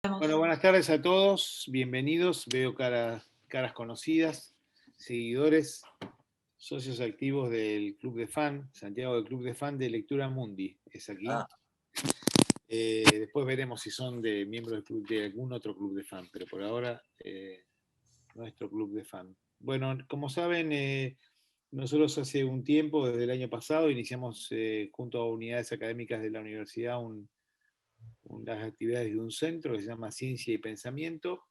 Bueno, buenas tardes a todos, bienvenidos. Veo caras conocidas, seguidores, socios activos del Club de Fan, Santiago del Club de Fan de Lectura Mundi, es aquí. Después veremos si son de miembros del club, de algún otro club de fan, pero por ahora nuestro club de fan. Bueno, como saben, nosotros hace un tiempo, desde el año pasado, iniciamos junto a unidades académicas de la universidad las actividades de un centro que se llama Ciencia y Pensamiento,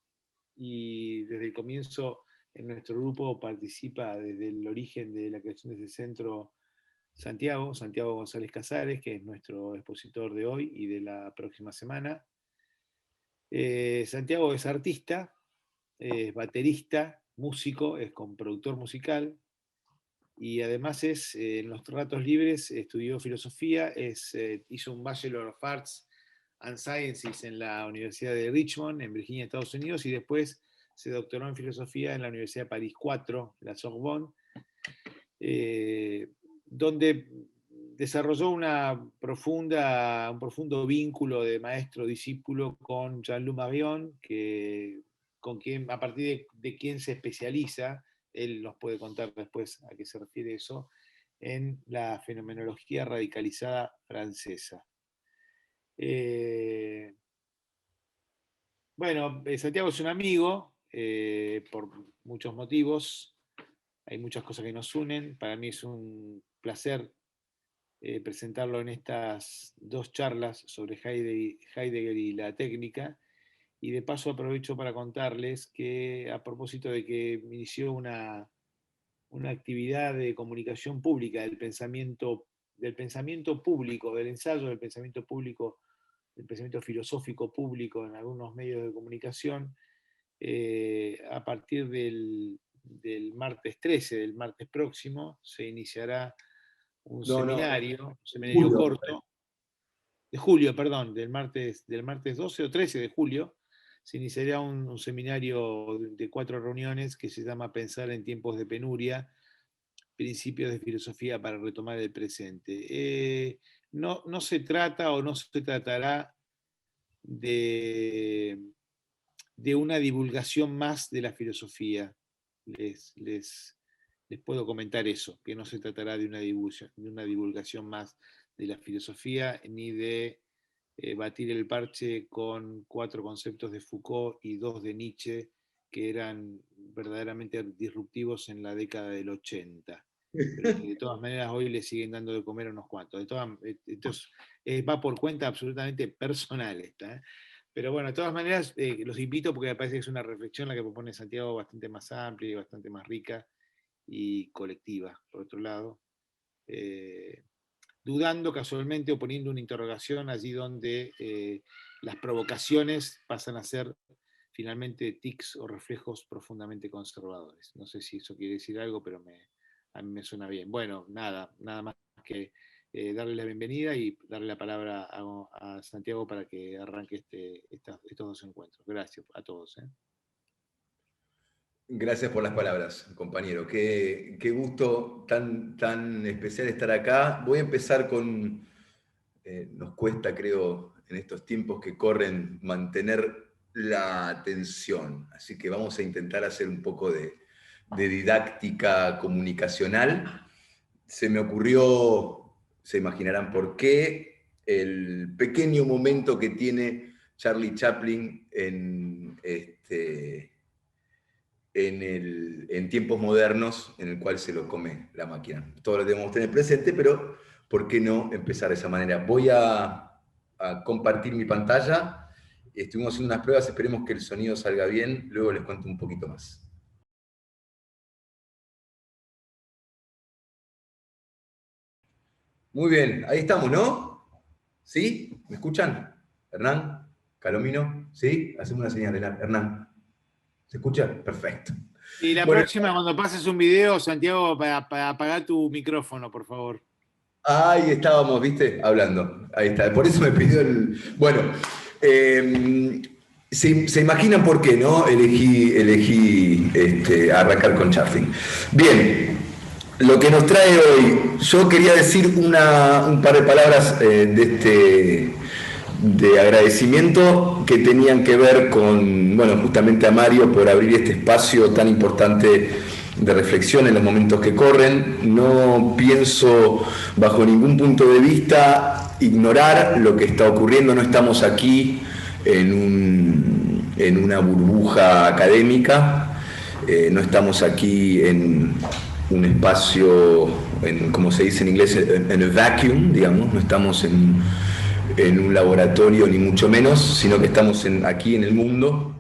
y desde el comienzo en nuestro grupo participa desde el origen de la creación de ese centro Santiago González Casares, que es nuestro expositor de hoy y de la próxima semana. Santiago es artista, es baterista, músico, es comproductor musical, y además en los ratos libres estudió filosofía, hizo un Bachelor of Arts and Sciences en la Universidad de Richmond, en Virginia, Estados Unidos, y después se doctoró en filosofía en la Universidad de París 4, la Sorbonne, donde desarrolló un profundo vínculo de maestro-discípulo con Jean-Luc Marion, a partir de quien se especializa, él nos puede contar después a qué se refiere eso, en la fenomenología radicalizada francesa. Bueno, Santiago es un amigo por muchos motivos, hay muchas cosas que nos unen. Para mí es un placer presentarlo en estas dos charlas sobre Heidegger y la técnica, y de paso aprovecho para contarles que, a propósito de que inició una actividad de comunicación pública del pensamiento público, del ensayo del pensamiento público, del pensamiento filosófico público en algunos medios de comunicación, a partir del martes 13, del martes próximo, se iniciará un seminario julio. Corto, de julio, perdón, del martes 12 o 13 de julio, se iniciará un seminario de 4 reuniones que se llama Pensar en tiempos de penuria, principios de filosofía para retomar el presente. No se trata o no se tratará de una divulgación más de la filosofía. Les puedo comentar eso, que no se tratará de una divulgación más de la filosofía, ni de batir el parche con 4 conceptos de Foucault y 2 de Nietzsche, que eran verdaderamente disruptivos en la década del 80. Pero que de todas maneras hoy le siguen dando de comer a unos cuantos. Entonces, va por cuenta absolutamente personal esta. Pero bueno, de todas maneras, los invito porque me parece que es una reflexión la que propone Santiago bastante más amplia y bastante más rica y colectiva, por otro lado. Dudando casualmente o poniendo una interrogación allí donde las provocaciones pasan a ser finalmente tics o reflejos profundamente conservadores. No sé si eso quiere decir algo, pero a mí me suena bien. Bueno, nada más que darle la bienvenida y darle la palabra a Santiago para que arranque estos dos encuentros. Gracias a todos. Gracias por las palabras, compañero. Qué gusto tan especial estar acá. Voy a empezar con, nos cuesta, creo, en estos tiempos que corren, mantener la atención. Así que vamos a intentar hacer un poco de didáctica comunicacional. Se me ocurrió, se imaginarán por qué, el pequeño momento que tiene Charlie Chaplin en tiempos modernos, en el cual se lo come la máquina. Todos lo debemos tener presente, pero ¿por qué no empezar de esa manera? Voy a compartir mi pantalla. Estuvimos haciendo unas pruebas, esperemos que el sonido salga bien, luego les cuento un poquito más. Muy bien, ahí estamos, ¿no? ¿Sí? ¿Me escuchan? Hernán, Calomino, ¿sí? Hacemos una señal, Hernán. ¿Se escucha? Perfecto. Y la próxima, cuando pases un video, Santiago, para apagar tu micrófono, por favor. Ahí estábamos, ¿viste? Hablando. Ahí está. Por eso me pidió el... Bueno, se imaginan por qué, ¿no? Elegí arrancar con Chaplin. Bien, lo que nos trae hoy, yo quería decir un par de palabras de de agradecimiento que tenían que ver con, bueno, justamente a Mario por abrir este espacio tan importante de reflexión en los momentos que corren. No pienso bajo ningún punto de vista ignorar lo que está ocurriendo. No estamos aquí en una burbuja académica, no estamos aquí en un espacio, como se dice en inglés, en a vacuum, digamos, no estamos en un laboratorio ni mucho menos, sino que estamos aquí en el mundo,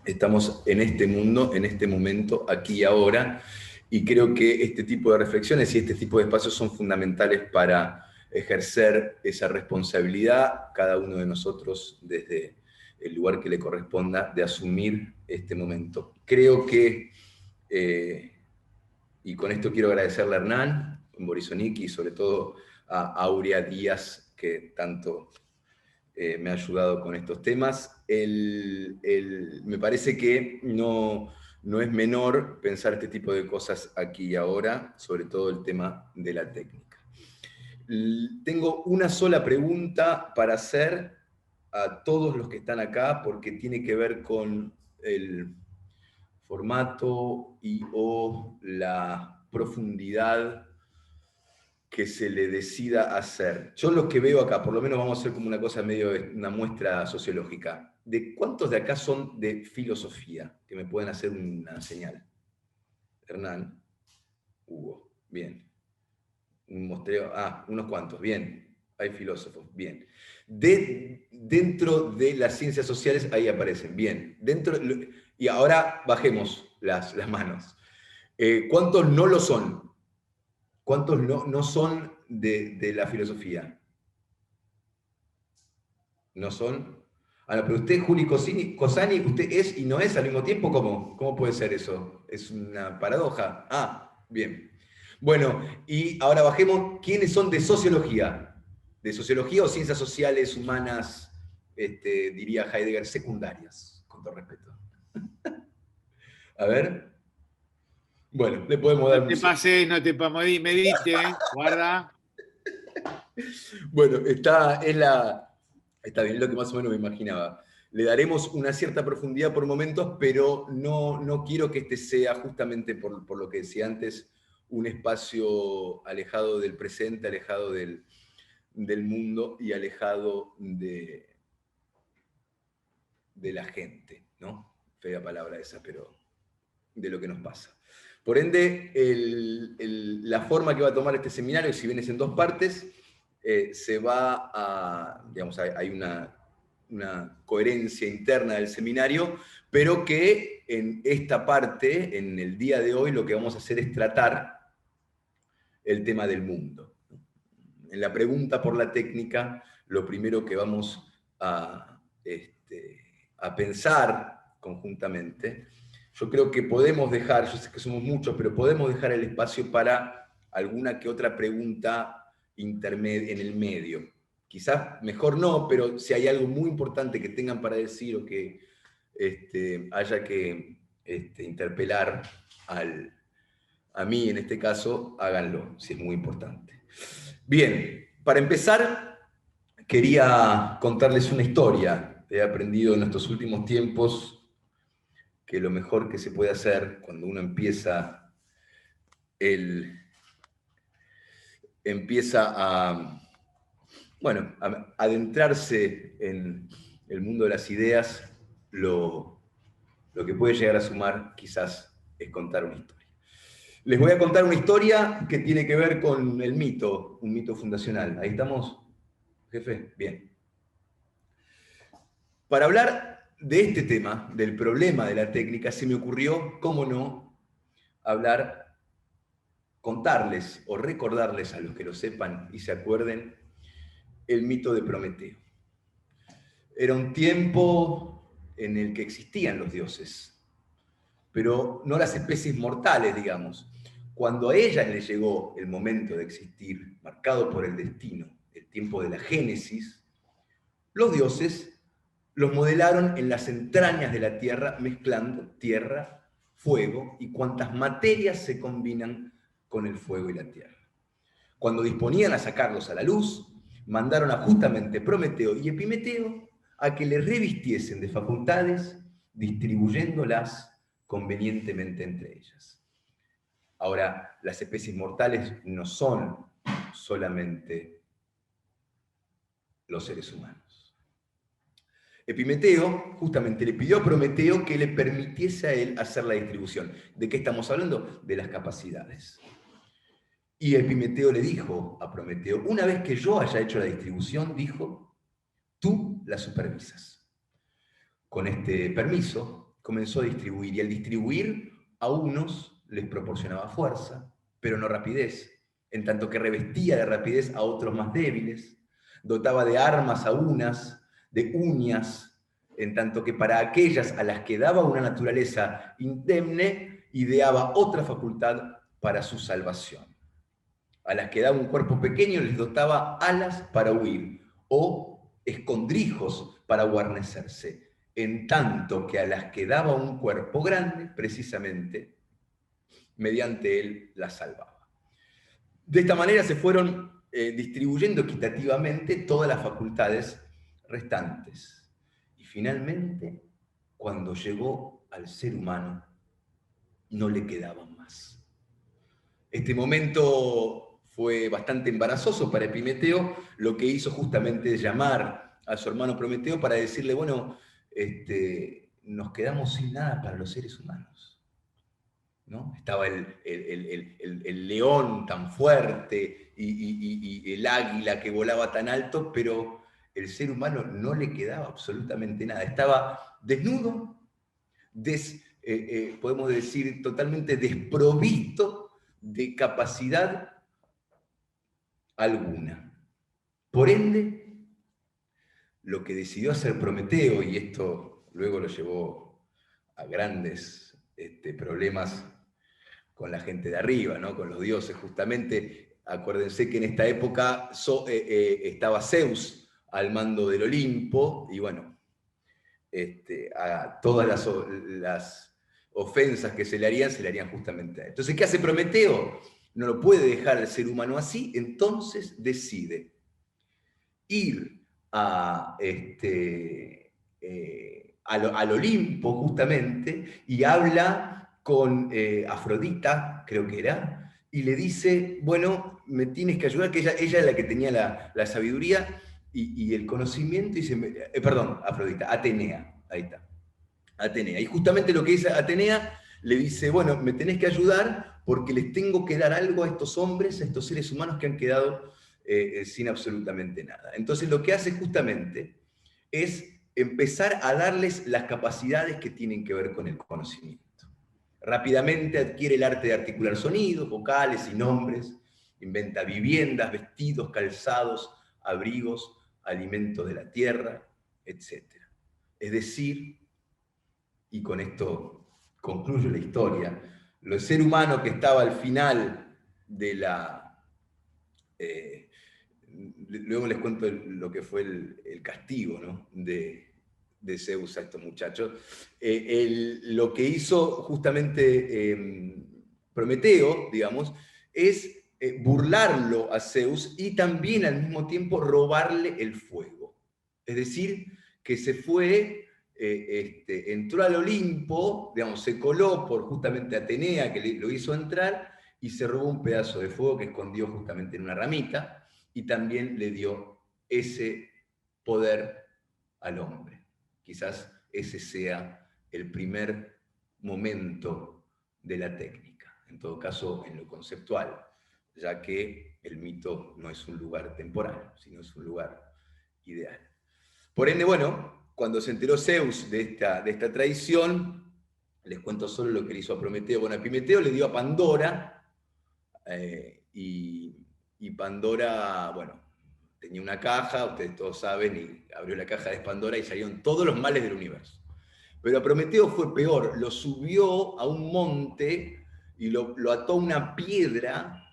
estamos en este mundo, en este momento, aquí y ahora, y creo que este tipo de reflexiones y este tipo de espacios son fundamentales para ejercer esa responsabilidad, cada uno de nosotros desde el lugar que le corresponda, de asumir este momento. Creo que, y con esto quiero agradecerle a Hernán Borisoniki y sobre todo a Aurea Díaz, que tanto me ha ayudado con estos temas. Me parece que no es menor pensar este tipo de cosas aquí y ahora, sobre todo el tema de la técnica. Tengo una sola pregunta para hacer a todos los que están acá, porque tiene que ver con el formato y o la profundidad que se le decida hacer. Yo lo que veo acá, por lo menos vamos a hacer como una cosa medio, una muestra sociológica. ¿De cuántos de acá son de filosofía? Que me pueden hacer una señal. Hernán, Hugo, bien. Un mostreo, unos cuantos, bien. Hay filósofos, bien. Dentro de las ciencias sociales, ahí aparecen, bien. Y ahora bajemos las manos. ¿Cuántos no lo son? ¿Cuántos no son de la filosofía? ¿No son? No, pero usted, Juli Cosani, usted es y no es al mismo tiempo. ¿Cómo puede ser eso? Es una paradoja. Bien. Bueno, y ahora bajemos. ¿Quiénes son de sociología? ¿De sociología o ciencias sociales, humanas, diría Heidegger, secundarias? Con todo respeto. A ver. Bueno, le podemos dar No te pases, no te medite, guarda. Bueno, está bien, lo que más o menos me imaginaba. Le daremos una cierta profundidad por momentos, pero no quiero que este sea, justamente por lo que decía antes, un espacio alejado del presente, alejado del mundo y alejado de la gente, ¿no? Fea palabra esa, pero de lo que nos pasa. Por ende, la forma que va a tomar este seminario, si bien es en dos partes, se va a, digamos, hay una coherencia interna del seminario, pero que en esta parte, en el día de hoy, lo que vamos a hacer es tratar el tema del mundo. En la pregunta por la técnica, lo primero que vamos a pensar conjuntamente, yo creo que podemos dejar, yo sé que somos muchos, pero podemos dejar el espacio para alguna que otra pregunta intermedia en el medio. Quizás mejor no, pero si hay algo muy importante que tengan para decir o que haya que interpelar a mí en este caso, háganlo, si es muy importante. Bien, para empezar, quería contarles una historia. He aprendido en estos últimos tiempos que lo mejor que se puede hacer cuando uno empieza a adentrarse en el mundo de las ideas, lo que puede llegar a sumar quizás es contar una historia. Les voy a contar una historia que tiene que ver con el mito, un mito fundacional. ¿Ahí estamos, jefe? Bien. Para hablar de este tema, del problema de la técnica, se me ocurrió, cómo no, contarles o recordarles a los que lo sepan y se acuerden, el mito de Prometeo. Era un tiempo en el que existían los dioses, pero no las especies mortales, digamos. Cuando a ellas les llegó el momento de existir, marcado por el destino, el tiempo de la Génesis, los dioses los modelaron en las entrañas de la tierra, mezclando tierra, fuego y cuantas materias se combinan con el fuego y la tierra. Cuando disponían a sacarlos a la luz, mandaron a justamente Prometeo y Epimeteo a que le revistiesen de facultades, distribuyéndolas convenientemente entre ellas. Ahora, las especies mortales no son solamente los seres humanos. Epimeteo justamente le pidió a Prometeo que le permitiese a él hacer la distribución. ¿De qué estamos hablando? De las capacidades. Y Epimeteo le dijo a Prometeo, una vez que yo haya hecho la distribución, dijo, tú la supervisas. Con este permiso comenzó a distribuir, y al distribuir a unos les proporcionaba fuerza, pero no rapidez, en tanto que revestía de rapidez a otros más débiles, dotaba de armas a unas, de uñas, en tanto que para aquellas a las que daba una naturaleza indemne, ideaba otra facultad para su salvación. A las que daba un cuerpo pequeño les dotaba alas para huir, o escondrijos para guarnecerse, en tanto que a las que daba un cuerpo grande, precisamente, mediante él las salvaba. De esta manera se fueron distribuyendo equitativamente todas las facultades restantes. Y finalmente, cuando llegó al ser humano, no le quedaban más. Este momento fue bastante embarazoso para Epimeteo, lo que hizo justamente es llamar a su hermano Prometeo para decirle, bueno, nos quedamos sin nada para los seres humanos, ¿no? Estaba el león tan fuerte y el águila que volaba tan alto, pero el ser humano no le quedaba absolutamente nada. Estaba desnudo, podemos decir totalmente desprovisto de capacidad alguna. Por ende, lo que decidió hacer Prometeo, y esto luego lo llevó a grandes problemas con la gente de arriba, ¿no? Con los dioses, justamente, acuérdense que en esta época estaba Zeus al mando del Olimpo, y bueno, a todas las ofensas que se le harían justamente a él. Entonces, ¿qué hace Prometeo? No lo puede dejar el ser humano así, entonces decide ir al Olimpo justamente y habla con Afrodita, creo que era, y le dice, bueno, me tienes que ayudar, que ella es la que tenía la sabiduría y el conocimiento, y perdón, Afrodita, Atenea, ahí está. Atenea. Y justamente lo que dice Atenea, le dice, bueno, me tenés que ayudar porque les tengo que dar algo a estos hombres, a estos seres humanos que han quedado sin absolutamente nada. Entonces lo que hace justamente es empezar a darles las capacidades que tienen que ver con el conocimiento. Rápidamente adquiere el arte de articular sonidos, vocales y nombres, inventa viviendas, vestidos, calzados, abrigos, alimentos de la tierra, etc. Es decir, y con esto concluyo la historia, el ser humano que estaba al final de la... luego les cuento lo que fue el castigo, ¿no? de Zeus a estos muchachos. Lo que hizo justamente Prometeo, digamos, es burlarlo a Zeus y también al mismo tiempo robarle el fuego. Es decir, que se fue... entró al Olimpo, digamos, se coló por justamente Atenea, que lo hizo entrar, y se robó un pedazo de fuego que escondió justamente en una ramita, y también le dio ese poder al hombre. Quizás ese sea el primer momento de la técnica, en todo caso en lo conceptual, ya que el mito no es un lugar temporal, sino es un lugar ideal. Por ende, bueno, cuando se enteró Zeus de esta traición, les cuento solo lo que le hizo a Prometeo. Bueno, a Epimeteo le dio a Pandora, y Pandora, bueno, tenía una caja, ustedes todos saben, y abrió la caja de Pandora y salieron todos los males del universo. Pero a Prometeo fue peor, lo subió a un monte y lo ató a una piedra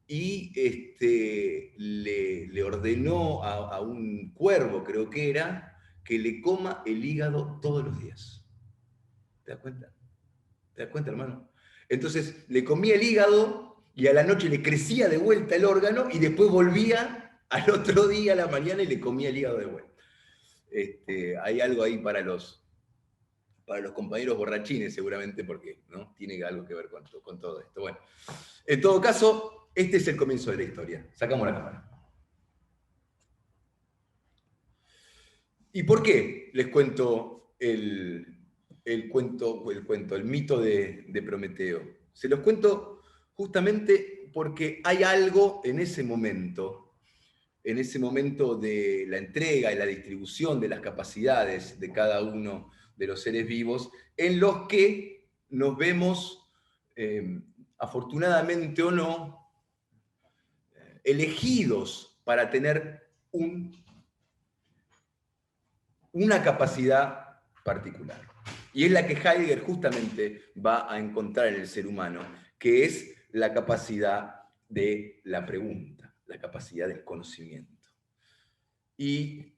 y le ordenó a un cuervo, creo que era, que le coma el hígado todos los días. ¿Te das cuenta? ¿Te das cuenta, hermano? Entonces le comía el hígado y a la noche le crecía de vuelta el órgano y después volvía al otro día a la mañana y le comía el hígado de vuelta. Hay algo ahí para los compañeros borrachines, seguramente, porque ¿no? Tiene algo que ver con todo esto. Bueno, en todo caso, este es el comienzo de la historia. Sacamos la cámara. ¿Y por qué les cuento el mito de Prometeo? Se los cuento justamente porque hay algo en ese momento de la entrega y la distribución de las capacidades de cada uno de los seres vivos, en los que nos vemos, afortunadamente o no, elegidos para tener una capacidad particular. Y es la que Heidegger justamente va a encontrar en el ser humano, que es la capacidad de la pregunta, la capacidad del conocimiento. Y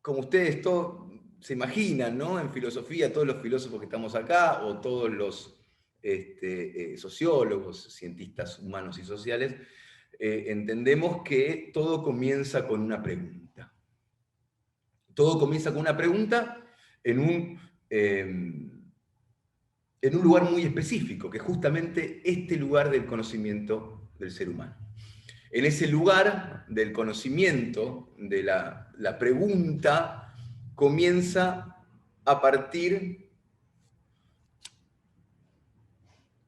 como ustedes todos se imaginan, ¿no? En filosofía, todos los filósofos que estamos acá, o todos los sociólogos, cientistas humanos y sociales, entendemos que todo comienza con una pregunta. Todo comienza con una pregunta en un lugar muy específico, que es justamente este lugar del conocimiento del ser humano. En ese lugar del conocimiento, de la pregunta, comienza a partir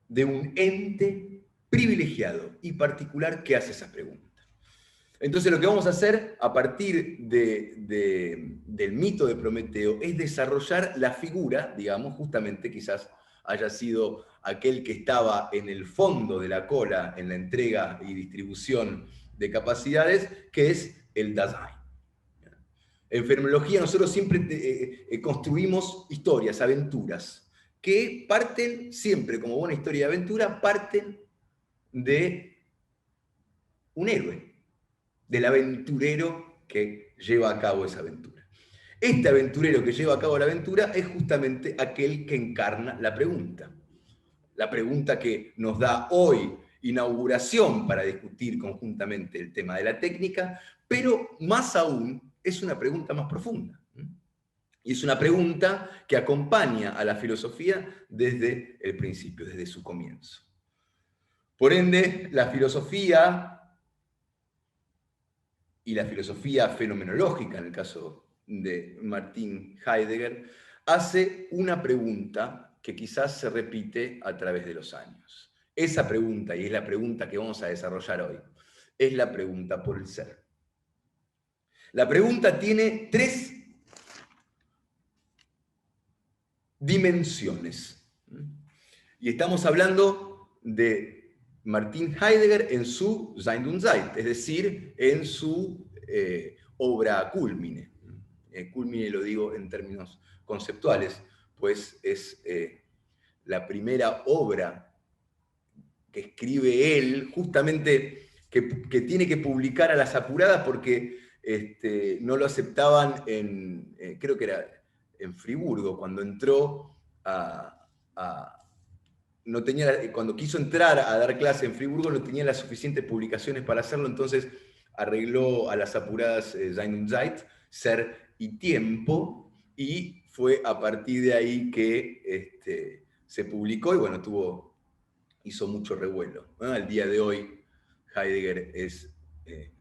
de un ente privilegiado y particular que hace esa pregunta. Entonces lo que vamos a hacer a partir del mito de Prometeo es desarrollar la figura, digamos, justamente quizás haya sido aquel que estaba en el fondo de la cola en la entrega y distribución de capacidades, que es el Dasein. En fenomenología nosotros siempre construimos historias, aventuras, que parten siempre, como buena historia de aventura, parten de un héroe, del aventurero que lleva a cabo esa aventura. Este aventurero que lleva a cabo la aventura es justamente aquel que encarna la pregunta. La pregunta que nos da hoy inauguración para discutir conjuntamente el tema de la técnica, pero más aún es una pregunta más profunda. Y es una pregunta que acompaña a la filosofía desde el principio, desde su comienzo. Por ende, la filosofía y la filosofía fenomenológica, en el caso de Martin Heidegger, hace una pregunta que quizás se repite a través de los años. Esa pregunta, y es la pregunta que vamos a desarrollar hoy, es la pregunta por el ser. La pregunta tiene 3 dimensiones. Y estamos hablando de Martin Heidegger en su Sein und Zeit, es decir, en su obra cúlmine. Cúlmine lo digo en términos conceptuales, pues es la primera obra que escribe él, justamente que tiene que publicar a las apuradas porque no lo aceptaban creo que era en Friburgo, cuando entró cuando quiso entrar a dar clase en Friburgo no tenía las suficientes publicaciones para hacerlo, entonces arregló a las apuradas Sein und Zeit, Ser y Tiempo, y fue a partir de ahí que se publicó y bueno, hizo mucho revuelo, ¿no? Al día de hoy Heidegger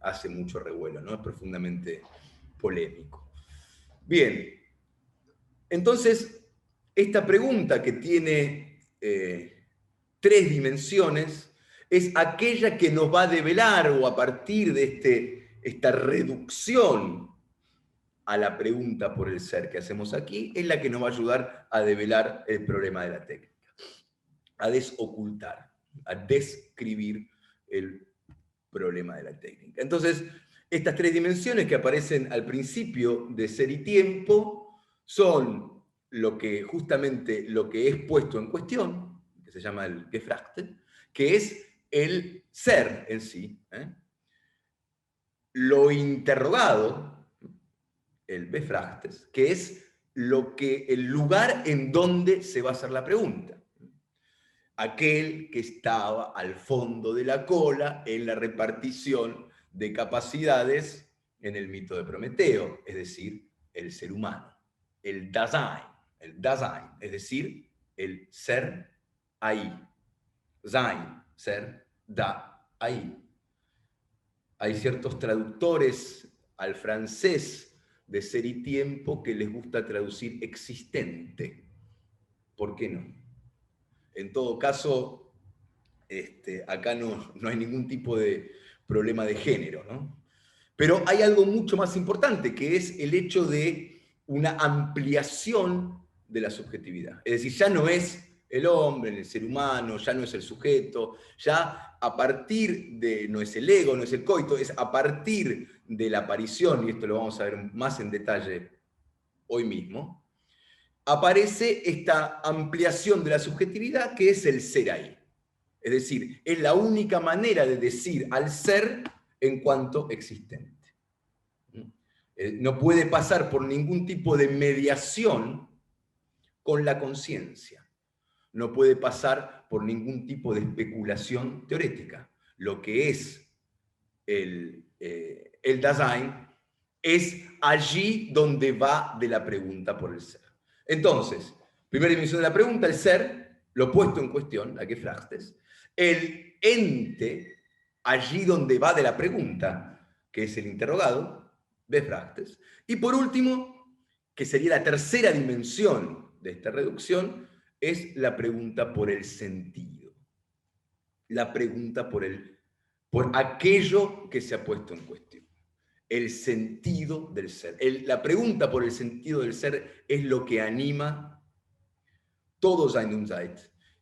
hace mucho revuelo, ¿no? Es profundamente polémico. Bien, entonces esta pregunta que tiene 3 dimensiones es aquella que nos va a develar, o a partir de esta reducción a la pregunta por el ser que hacemos aquí, es la que nos va a ayudar a develar el problema de la técnica, a desocultar, a describir el problema de la técnica. Entonces, estas 3 dimensiones que aparecen al principio de Ser y Tiempo son justamente lo que es puesto en cuestión, que se llama el Gefragte, que es el ser en sí, lo interrogado, el Befragtes, que es el lugar en donde se va a hacer la pregunta. Aquel que estaba al fondo de la cola en la repartición de capacidades en el mito de Prometeo, es decir, el ser humano, el Dasein, es decir, el ser ahí. Sein, ser, da, ahí. Hay ciertos traductores al francés de ser y tiempo que les gusta traducir existente. ¿Por qué no? En todo caso, acá no hay ningún tipo de problema de género, ¿no? Pero hay algo mucho más importante, que es el hecho de una ampliación de la subjetividad. Es decir, ya no es el hombre, el ser humano, ya no es el sujeto, ya a partir de, no es el ego, no es el coito, es a partir de la aparición, y esto lo vamos a ver más en detalle hoy mismo, aparece esta ampliación de la subjetividad que es el ser ahí. Es decir, es la única manera de decir al ser en cuanto existente. No puede pasar por ningún tipo de mediación con la conciencia. No puede pasar por ningún tipo de especulación teórica. Lo que es el Dasein es allí donde va de la pregunta por el ser. Entonces, primera dimensión de la pregunta, el ser, lo puesto en cuestión, la que frachtes, el ente, allí donde va de la pregunta, que es el interrogado, befrachtes, y por último, que sería la tercera dimensión de esta reducción, es la pregunta por el sentido. La pregunta por aquello que se ha puesto en cuestión. El sentido del ser. La pregunta por el sentido del ser es lo que anima todo Sein und Zeit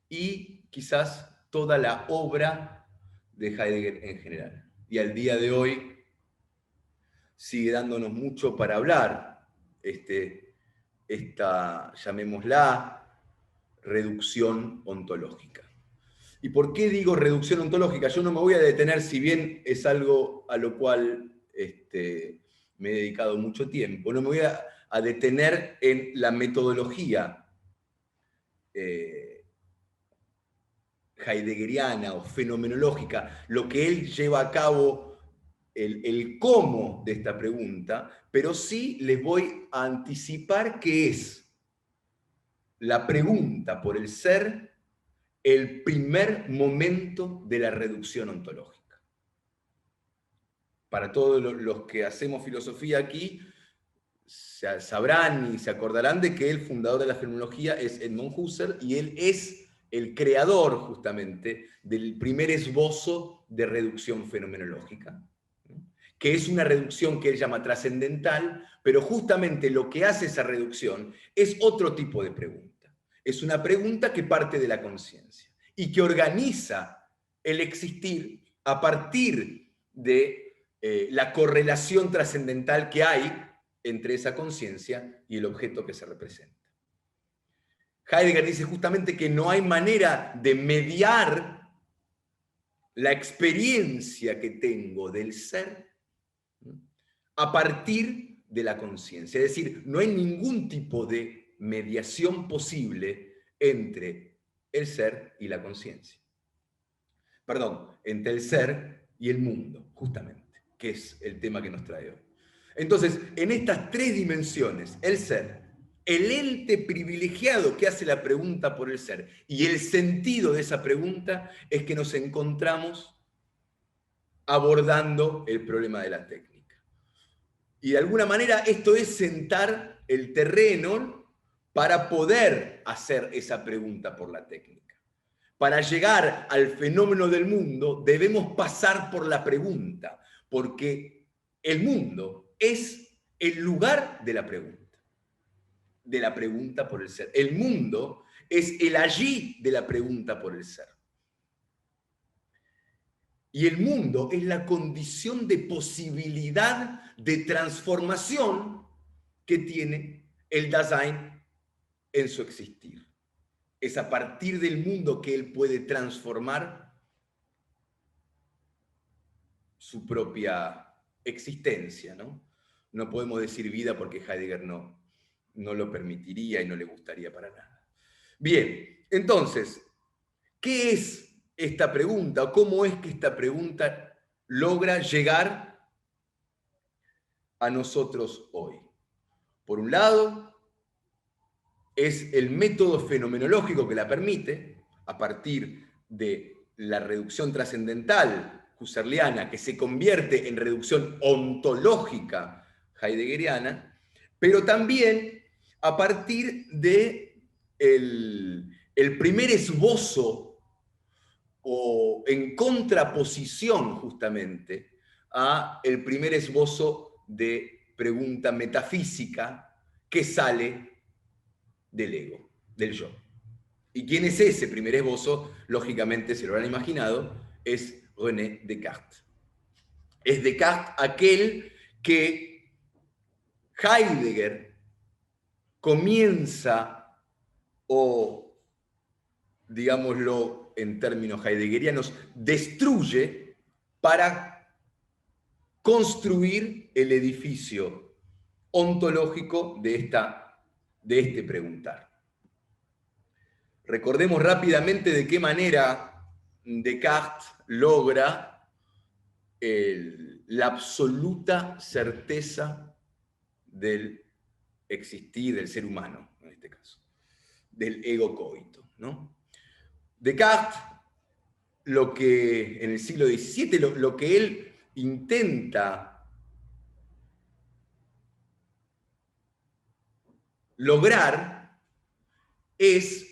y quizás toda la obra de Heidegger en general. Y al día de hoy sigue dándonos mucho para hablar esta, llamémosla, reducción ontológica. ¿Y por qué digo reducción ontológica? Yo no me voy a detener, si bien es algo a lo cual me he dedicado mucho tiempo, no me voy a detener en la metodología heideggeriana o fenomenológica, lo que él lleva a cabo, el cómo de esta pregunta, pero sí les voy a anticipar qué es la pregunta por el ser, el primer momento de la reducción ontológica. Para todos los que hacemos filosofía aquí, sabrán y se acordarán de que el fundador de la fenomenología es Edmund Husserl, y él es el creador justamente del primer esbozo de reducción fenomenológica, que es una reducción que él llama trascendental, pero justamente lo que hace esa reducción es otro tipo de pregunta. Es una pregunta que parte de la conciencia y que organiza el existir a partir de la correlación trascendental que hay entre esa conciencia y el objeto que se representa. Heidegger dice justamente que no hay manera de mediar la experiencia que tengo del ser a partir de la conciencia. Es decir, no hay ningún tipo de mediación posible entre el ser y la conciencia. Perdón, entre el ser y el mundo, justamente, que es el tema que nos trae hoy. Entonces, en estas tres dimensiones, el ser, el ente privilegiado que hace la pregunta por el ser y el sentido de esa pregunta es que nos encontramos abordando el problema de la técnica. Y de alguna manera esto es sentar el terreno para poder hacer esa pregunta por la técnica. Para llegar al fenómeno del mundo debemos pasar por la pregunta, porque el mundo es el lugar de la pregunta por el ser. El mundo es el allí de la pregunta por el ser. Y el mundo es la condición de posibilidad de transformación que tiene el Dasein en su existir. Es a partir del mundo que él puede transformar su propia existencia, ¿no? No podemos decir vida porque Heidegger no lo permitiría y no le gustaría para nada. Bien, entonces, ¿qué es esta pregunta? ¿Cómo es que esta pregunta logra llegar a nosotros hoy. Por un lado, es el método fenomenológico que la permite, a partir de la reducción trascendental husserliana, que se convierte en reducción ontológica heideggeriana, pero también a partir de el primer esbozo, o en contraposición justamente a el primer esbozo de pregunta metafísica que sale del ego, del yo. ¿Y quién es ese primer esbozo? Lógicamente, se lo habrán imaginado, es René Descartes. Es Descartes aquel que Heidegger comienza, o digámoslo en términos heideggerianos, destruye para construir el edificio ontológico de este preguntar. Recordemos rápidamente de qué manera Descartes logra la absoluta certeza del existir, del ser humano, en este caso, del ego coito, ¿no? Descartes, lo que en el siglo XVII, lo que él intenta lograr es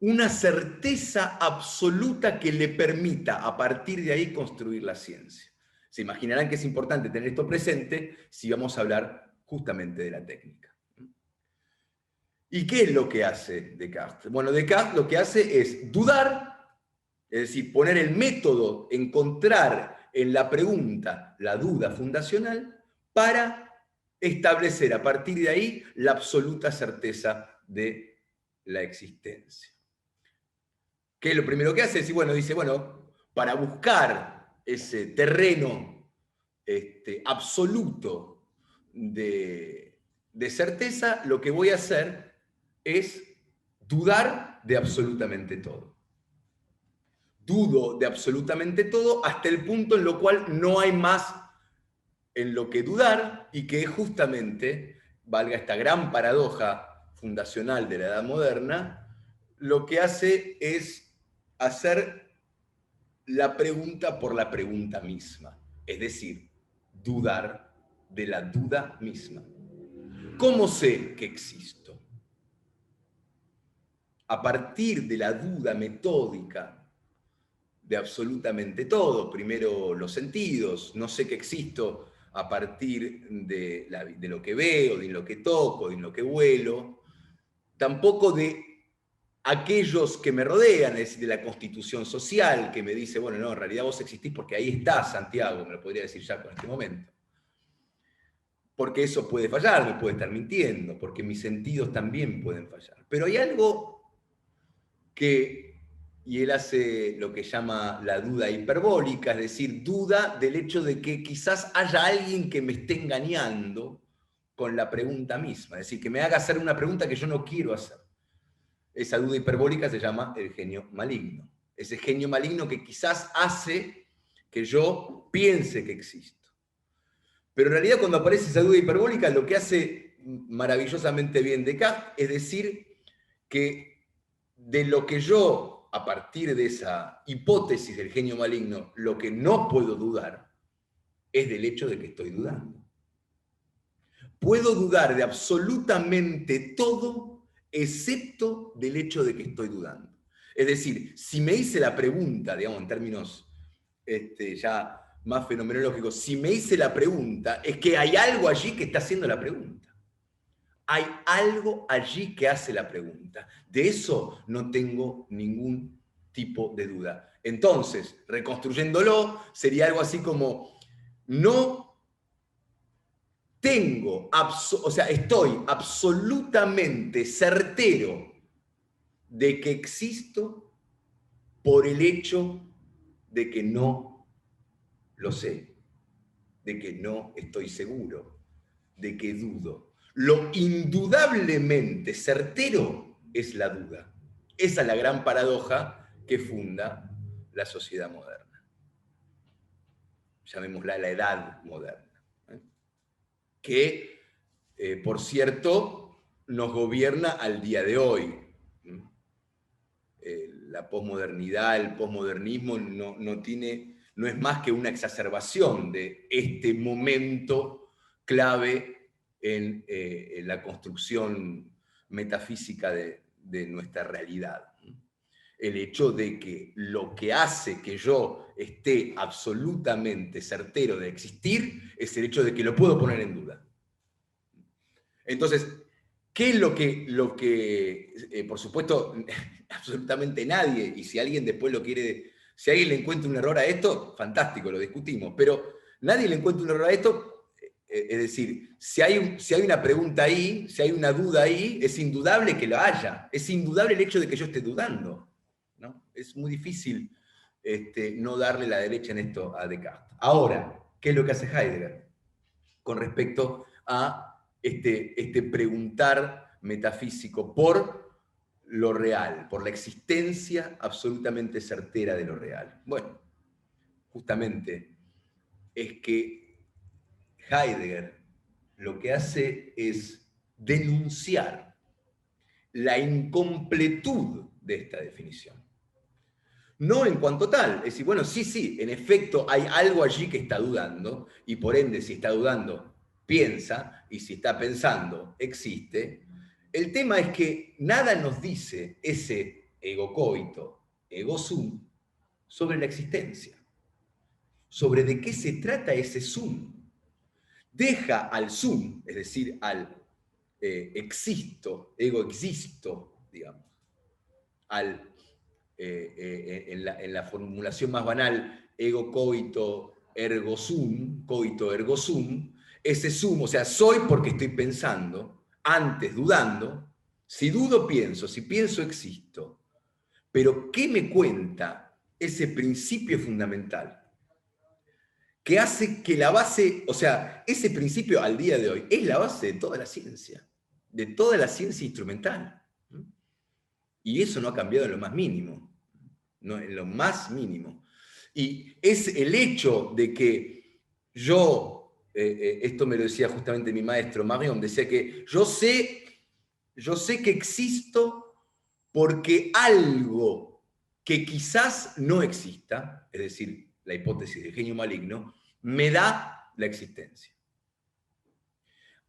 una certeza absoluta que le permita a partir de ahí construir la ciencia. Se imaginarán que es importante tener esto presente si vamos a hablar justamente de la técnica. ¿Y qué es lo que hace Descartes? Bueno, Descartes lo que hace es dudar, es decir, poner el método, encontrar en la pregunta la duda fundacional para establecer a partir de ahí la absoluta certeza de la existencia. ¿Qué es lo primero que hace? Dice, para buscar ese terreno absoluto de certeza, lo que voy a hacer es dudar de absolutamente todo. Dudo de absolutamente todo hasta el punto en lo cual no hay más en lo que dudar, y que justamente, valga esta gran paradoja fundacional de la Edad Moderna, lo que hace es hacer la pregunta por la pregunta misma, es decir, dudar de la duda misma. ¿Cómo sé que existo? A partir de la duda metódica de absolutamente todo. Primero los sentidos, no sé que existo a partir de lo que veo, de lo que toco, de lo que huelo, tampoco de aquellos que me rodean, es decir, de la constitución social que me dice, bueno, no, en realidad vos existís porque ahí estás, Santiago, me lo podría decir ya con este momento. Porque eso puede fallar, me puede estar mintiendo, porque mis sentidos también pueden fallar. Pero hay algo y él hace lo que llama la duda hiperbólica, es decir, duda del hecho de que quizás haya alguien que me esté engañando con la pregunta misma, es decir, que me haga hacer una pregunta que yo no quiero hacer. Esa duda hiperbólica se llama el genio maligno. Ese genio maligno que quizás hace que yo piense que existo. Pero en realidad cuando aparece esa duda hiperbólica, lo que hace maravillosamente bien Descartes es decir que de lo que yo, a partir de esa hipótesis del genio maligno, lo que no puedo dudar es del hecho de que estoy dudando. Puedo dudar de absolutamente todo, excepto del hecho de que estoy dudando. Es decir, si me hice la pregunta, digamos, en términos ya más fenomenológicos, si me hice la pregunta, es que hay algo allí que está haciendo la pregunta. Hay algo allí que hace la pregunta. De eso no tengo ningún tipo de duda. Entonces, reconstruyéndolo, sería algo así como, no tengo, estoy absolutamente certero de que existo por el hecho de que no lo sé, de que no estoy seguro, de que dudo. Lo indudablemente certero es la duda. Esa es la gran paradoja que funda la sociedad moderna. llamémosla la edad moderna, que, por cierto, nos gobierna al día de hoy. La posmodernidad, el posmodernismo no es más que una exacerbación de este momento clave en la construcción metafísica de nuestra realidad. El hecho de que lo que hace que yo esté absolutamente certero de existir es el hecho de que lo puedo poner en duda. Entonces, ¿qué es lo que por supuesto, absolutamente nadie, y si alguien después lo quiere, si alguien le encuentra un error a esto, fantástico, lo discutimos, pero nadie le encuentra un error a esto, es decir, si hay una pregunta ahí, si hay una duda ahí, es indudable que lo haya, es indudable el hecho de que yo esté dudando, ¿no? Es muy difícil no darle la derecha en esto a Descartes. Ahora, ¿qué es lo que hace Heidegger con respecto a este preguntar metafísico por lo real, por la existencia absolutamente certera de lo real? Bueno, justamente es que Heidegger lo que hace es denunciar la incompletud de esta definición. No en cuanto tal, es decir, bueno, sí, en efecto hay algo allí que está dudando, y por ende, si está dudando, piensa, y si está pensando, existe. El tema es que nada nos dice ese ego coito, ego sum, sobre la existencia, sobre de qué se trata ese sum. Deja al sum, es decir, al existo, ego existo, digamos, al en la formulación más banal, ego coito ergo sum, ese sum, o sea, soy porque estoy pensando, antes dudando, si dudo pienso, si pienso existo, pero ¿qué me cuenta ese principio fundamental? Que hace que la base, o sea, ese principio al día de hoy es la base de toda la ciencia instrumental. Y eso no ha cambiado en lo más mínimo. No, en lo más mínimo. Y es el hecho de que yo, esto me lo decía justamente mi maestro Marion, decía que yo sé que existo porque algo que quizás no exista, es decir, la hipótesis del genio maligno, me da la existencia.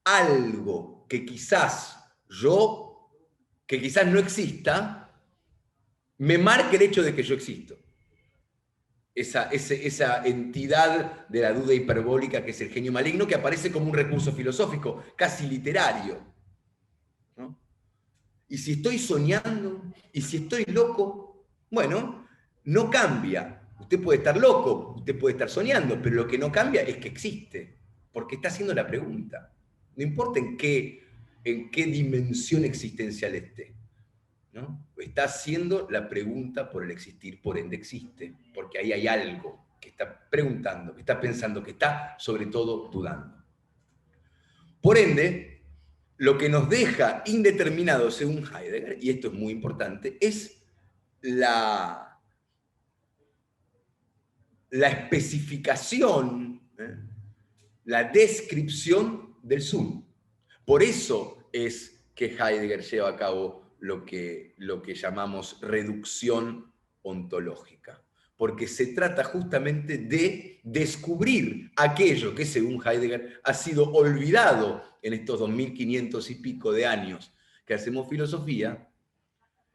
Algo que quizás no exista, me marca el hecho de que yo existo. Esa entidad de la duda hiperbólica que es el genio maligno, que aparece como un recurso filosófico, casi literario, ¿no? Y si estoy soñando, y si estoy loco, bueno, no cambia. Usted puede estar loco, usted puede estar soñando, pero lo que no cambia es que existe, porque está haciendo la pregunta. No importa en qué dimensión existencial esté, ¿no? Está haciendo la pregunta por el existir, por ende existe, porque ahí hay algo que está preguntando, que está pensando, que está sobre todo dudando. Por ende, lo que nos deja indeterminado según Heidegger, y esto es muy importante, es la especificación, la descripción del sum. Por eso es que Heidegger lleva a cabo lo que llamamos reducción ontológica, porque se trata justamente de descubrir aquello que, según Heidegger, ha sido olvidado en estos 2500 y pico de años que hacemos filosofía,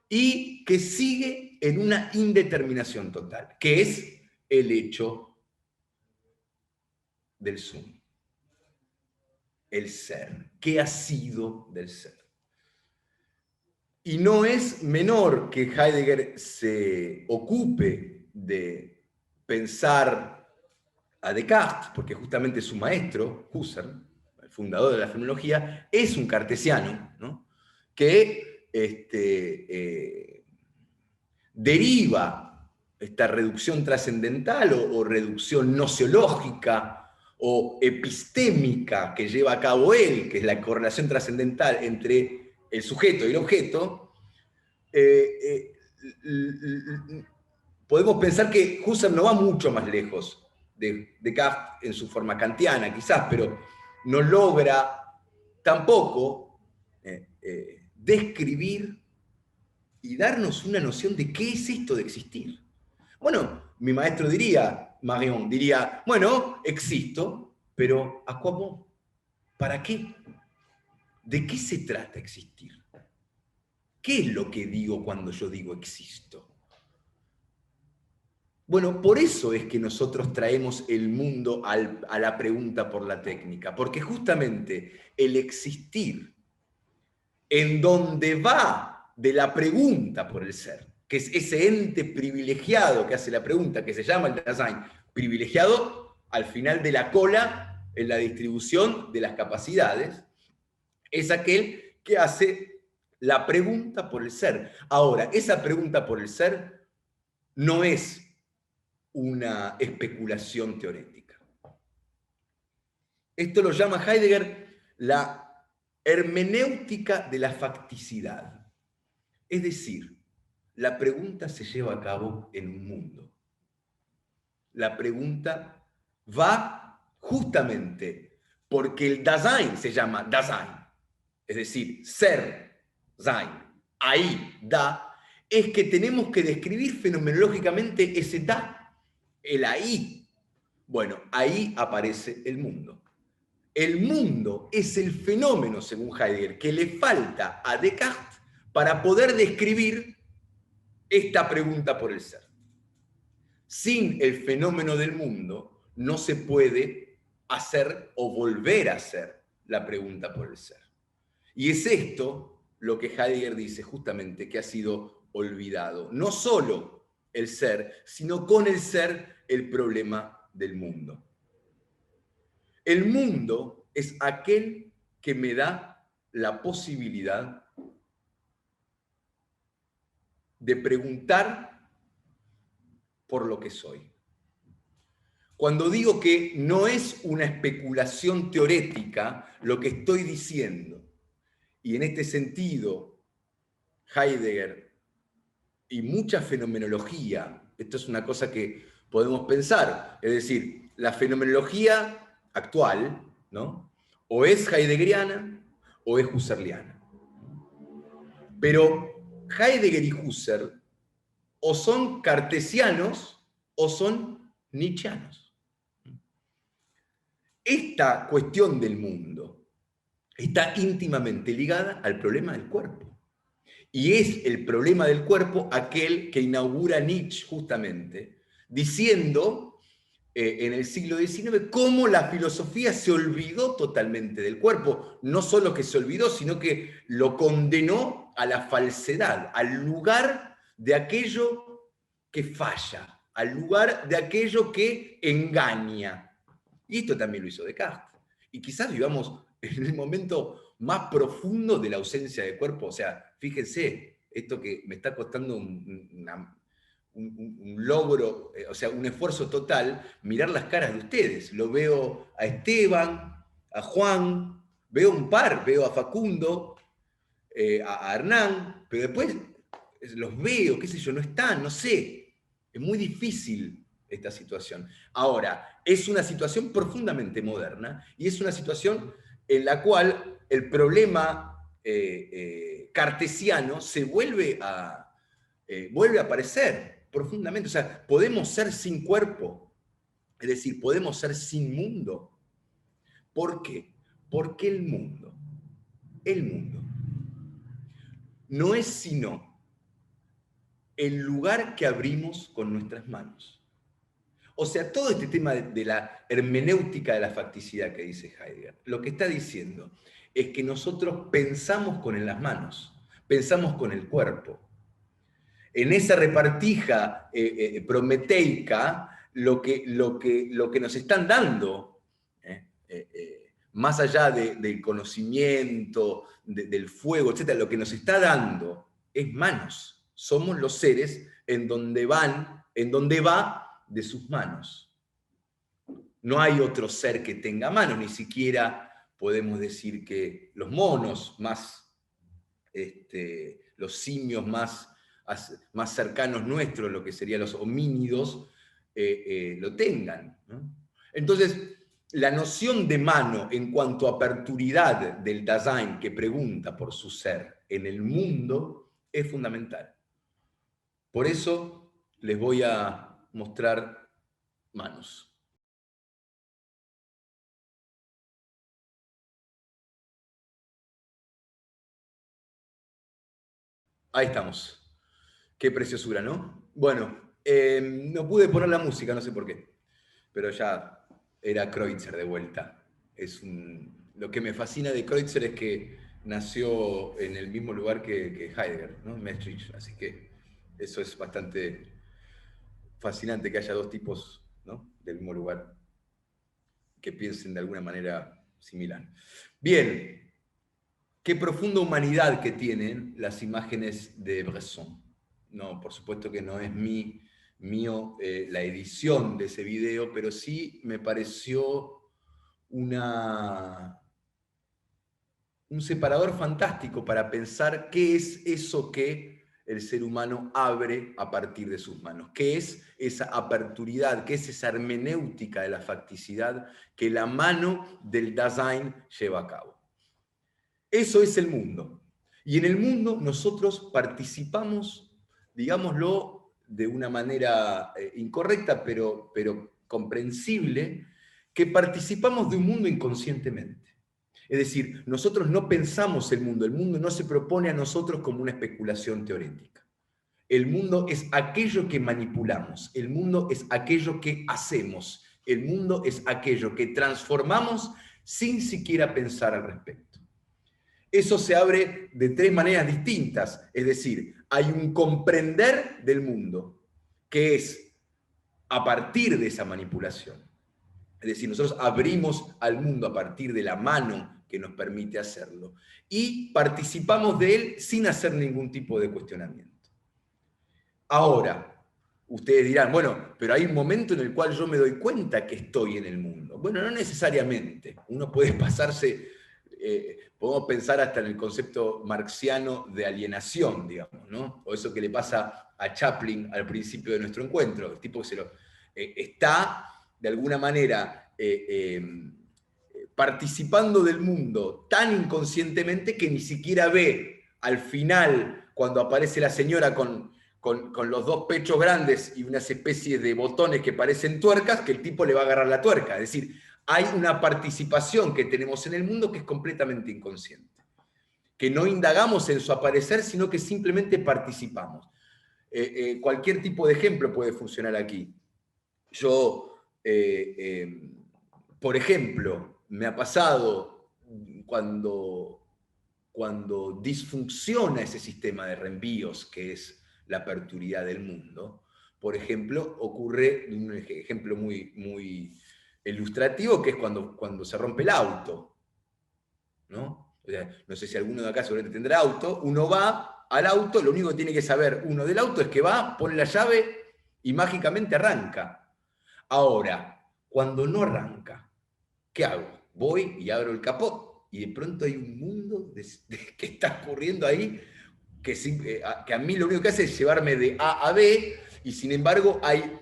y que sigue en una indeterminación total, que es el hecho del sum, el ser. ¿Qué ha sido del ser? Y no es menor que Heidegger se ocupe de pensar a Descartes, porque justamente su maestro, Husserl, el fundador de la fenomenología, es un cartesiano, ¿no? Que deriva esta reducción trascendental o reducción nociológica o epistémica que lleva a cabo él, que es la correlación trascendental entre el sujeto y el objeto, podemos pensar que Husserl no va mucho más lejos de Descartes en su forma kantiana, quizás, pero no logra tampoco describir y darnos una noción de qué es esto de existir. Bueno, mi maestro diría, Marion, diría, bueno, existo, pero ¿a cómo? ¿Para qué? ¿De qué se trata existir? ¿Qué es lo que digo cuando yo digo existo? Bueno, por eso es que nosotros traemos el mundo a la pregunta por la técnica, porque justamente el existir, en donde va de la pregunta por el ser, que es ese ente privilegiado que hace la pregunta, que se llama el Dasein, privilegiado al final de la cola en la distribución de las capacidades, es aquel que hace la pregunta por el ser. Ahora, esa pregunta por el ser no es una especulación teórica. Esto lo llama Heidegger la hermenéutica de la facticidad. Es decir, la pregunta se lleva a cabo en un mundo. La pregunta va justamente porque el Dasein se llama Dasein, es decir, ser, sein, ahí, da, es que tenemos que describir fenomenológicamente ese da, el ahí. Bueno, ahí aparece el mundo. El mundo es el fenómeno, según Heidegger, que le falta a Descartes para poder describir esta pregunta por el ser. Sin el fenómeno del mundo no se puede hacer o volver a hacer la pregunta por el ser. Y es esto lo que Heidegger dice justamente que ha sido olvidado. No solo el ser, sino con el ser el problema del mundo. El mundo es aquel que me da la posibilidad de preguntar por lo que soy. Cuando digo que no es una especulación teórica lo que estoy diciendo, y en este sentido Heidegger y mucha fenomenología, esto es una cosa que podemos pensar, es decir, la fenomenología actual, ¿no? O es heideggeriana o es husserliana. Pero Heidegger y Husserl o son cartesianos o son nietzscheanos. Esta cuestión del mundo está íntimamente ligada al problema del cuerpo. Y es el problema del cuerpo aquel que inaugura Nietzsche justamente, diciendo en el siglo XIX cómo la filosofía se olvidó totalmente del cuerpo. No solo que se olvidó, sino que lo condenó a la falsedad, al lugar de aquello que falla, al lugar de aquello que engaña. Y esto también lo hizo Descartes. Y quizás vivamos en el momento más profundo de la ausencia de cuerpo. O sea, fíjense, esto que me está costando un logro, o sea, un esfuerzo total, mirar las caras de ustedes. Lo veo a Esteban, a Juan, veo un par, veo a Facundo, a Hernán, pero después los veo, qué sé yo, no están, no sé. Es muy difícil esta situación. Ahora, es una situación profundamente moderna y es una situación en la cual el problema cartesiano se vuelve a aparecer profundamente. O sea, podemos ser sin cuerpo, es decir, podemos ser sin mundo. ¿Por qué? Porque el mundo no es sino el lugar que abrimos con nuestras manos. O sea, todo este tema de la hermenéutica de la facticidad que dice Heidegger, lo que está diciendo es que nosotros pensamos con las manos, pensamos con el cuerpo. En esa repartija prometeica, lo que nos están dando, más allá del conocimiento, del fuego, etc., lo que nos está dando es manos. Somos los seres en donde va de sus manos. No hay otro ser que tenga manos, ni siquiera podemos decir que los monos, los simios más cercanos nuestros, lo que serían los homínidos, lo tengan, ¿no? Entonces, la noción de mano en cuanto a aperturidad del Dasein que pregunta por su ser en el mundo es fundamental. Por eso les voy a mostrar manos. Ahí estamos. Qué preciosura, ¿no? Bueno, no pude poner la música, no sé por qué, pero ya era Kreutzer de vuelta. Lo que me fascina de Kreutzer es que nació en el mismo lugar que Heidegger, ¿no? Maastricht, así que eso es bastante fascinante que haya dos tipos, ¿no?, del mismo lugar que piensen de alguna manera similar. Bien, qué profunda humanidad que tienen las imágenes de Bresson. No, por supuesto que no es mío la edición de ese video, pero sí me pareció un separador fantástico para pensar qué es eso que el ser humano abre a partir de sus manos, qué es esa aperturidad, qué es esa hermenéutica de la facticidad que la mano del Dasein lleva a cabo. Eso es el mundo. Y en el mundo nosotros participamos, digámoslo de una manera incorrecta, pero comprensible, que participamos de un mundo inconscientemente. Es decir, nosotros no pensamos el mundo no se propone a nosotros como una especulación teórica. El mundo es aquello que manipulamos, el mundo es aquello que hacemos, el mundo es aquello que transformamos sin siquiera pensar al respecto. Eso se abre de tres maneras distintas, es decir, hay un comprender del mundo, que es a partir de esa manipulación. Es decir, nosotros abrimos al mundo a partir de la mano que nos permite hacerlo y participamos de él sin hacer ningún tipo de cuestionamiento. Ahora, ustedes dirán, bueno, pero hay un momento en el cual yo me doy cuenta que estoy en el mundo. Bueno, no necesariamente. Uno puede pasarse, podemos pensar hasta en el concepto marxiano de alienación, digamos, ¿no? O eso que le pasa a Chaplin al principio de nuestro encuentro. El tipo que está, de alguna manera, participando del mundo tan inconscientemente que ni siquiera ve al final, cuando aparece la señora con los dos pechos grandes y unas especies de botones que parecen tuercas, que el tipo le va a agarrar la tuerca. Es decir, hay una participación que tenemos en el mundo que es completamente inconsciente, que no indagamos en su aparecer, sino que simplemente participamos. Cualquier tipo de ejemplo puede funcionar aquí. Yo, por ejemplo, me ha pasado cuando disfunciona ese sistema de reenvíos, que es la aperturidad del mundo. Por ejemplo, ocurre un ejemplo muy ilustrativo, que es cuando se rompe el auto, ¿no? O sea, no sé si alguno de acá seguramente tendrá auto. Uno va al auto, lo único que tiene que saber uno del auto es que va, pone la llave y mágicamente arranca. Ahora, cuando no arranca, ¿qué hago? Voy y abro el capó y de pronto hay un mundo que está ocurriendo ahí que a mí lo único que hace es llevarme de A a B, y sin embargo hay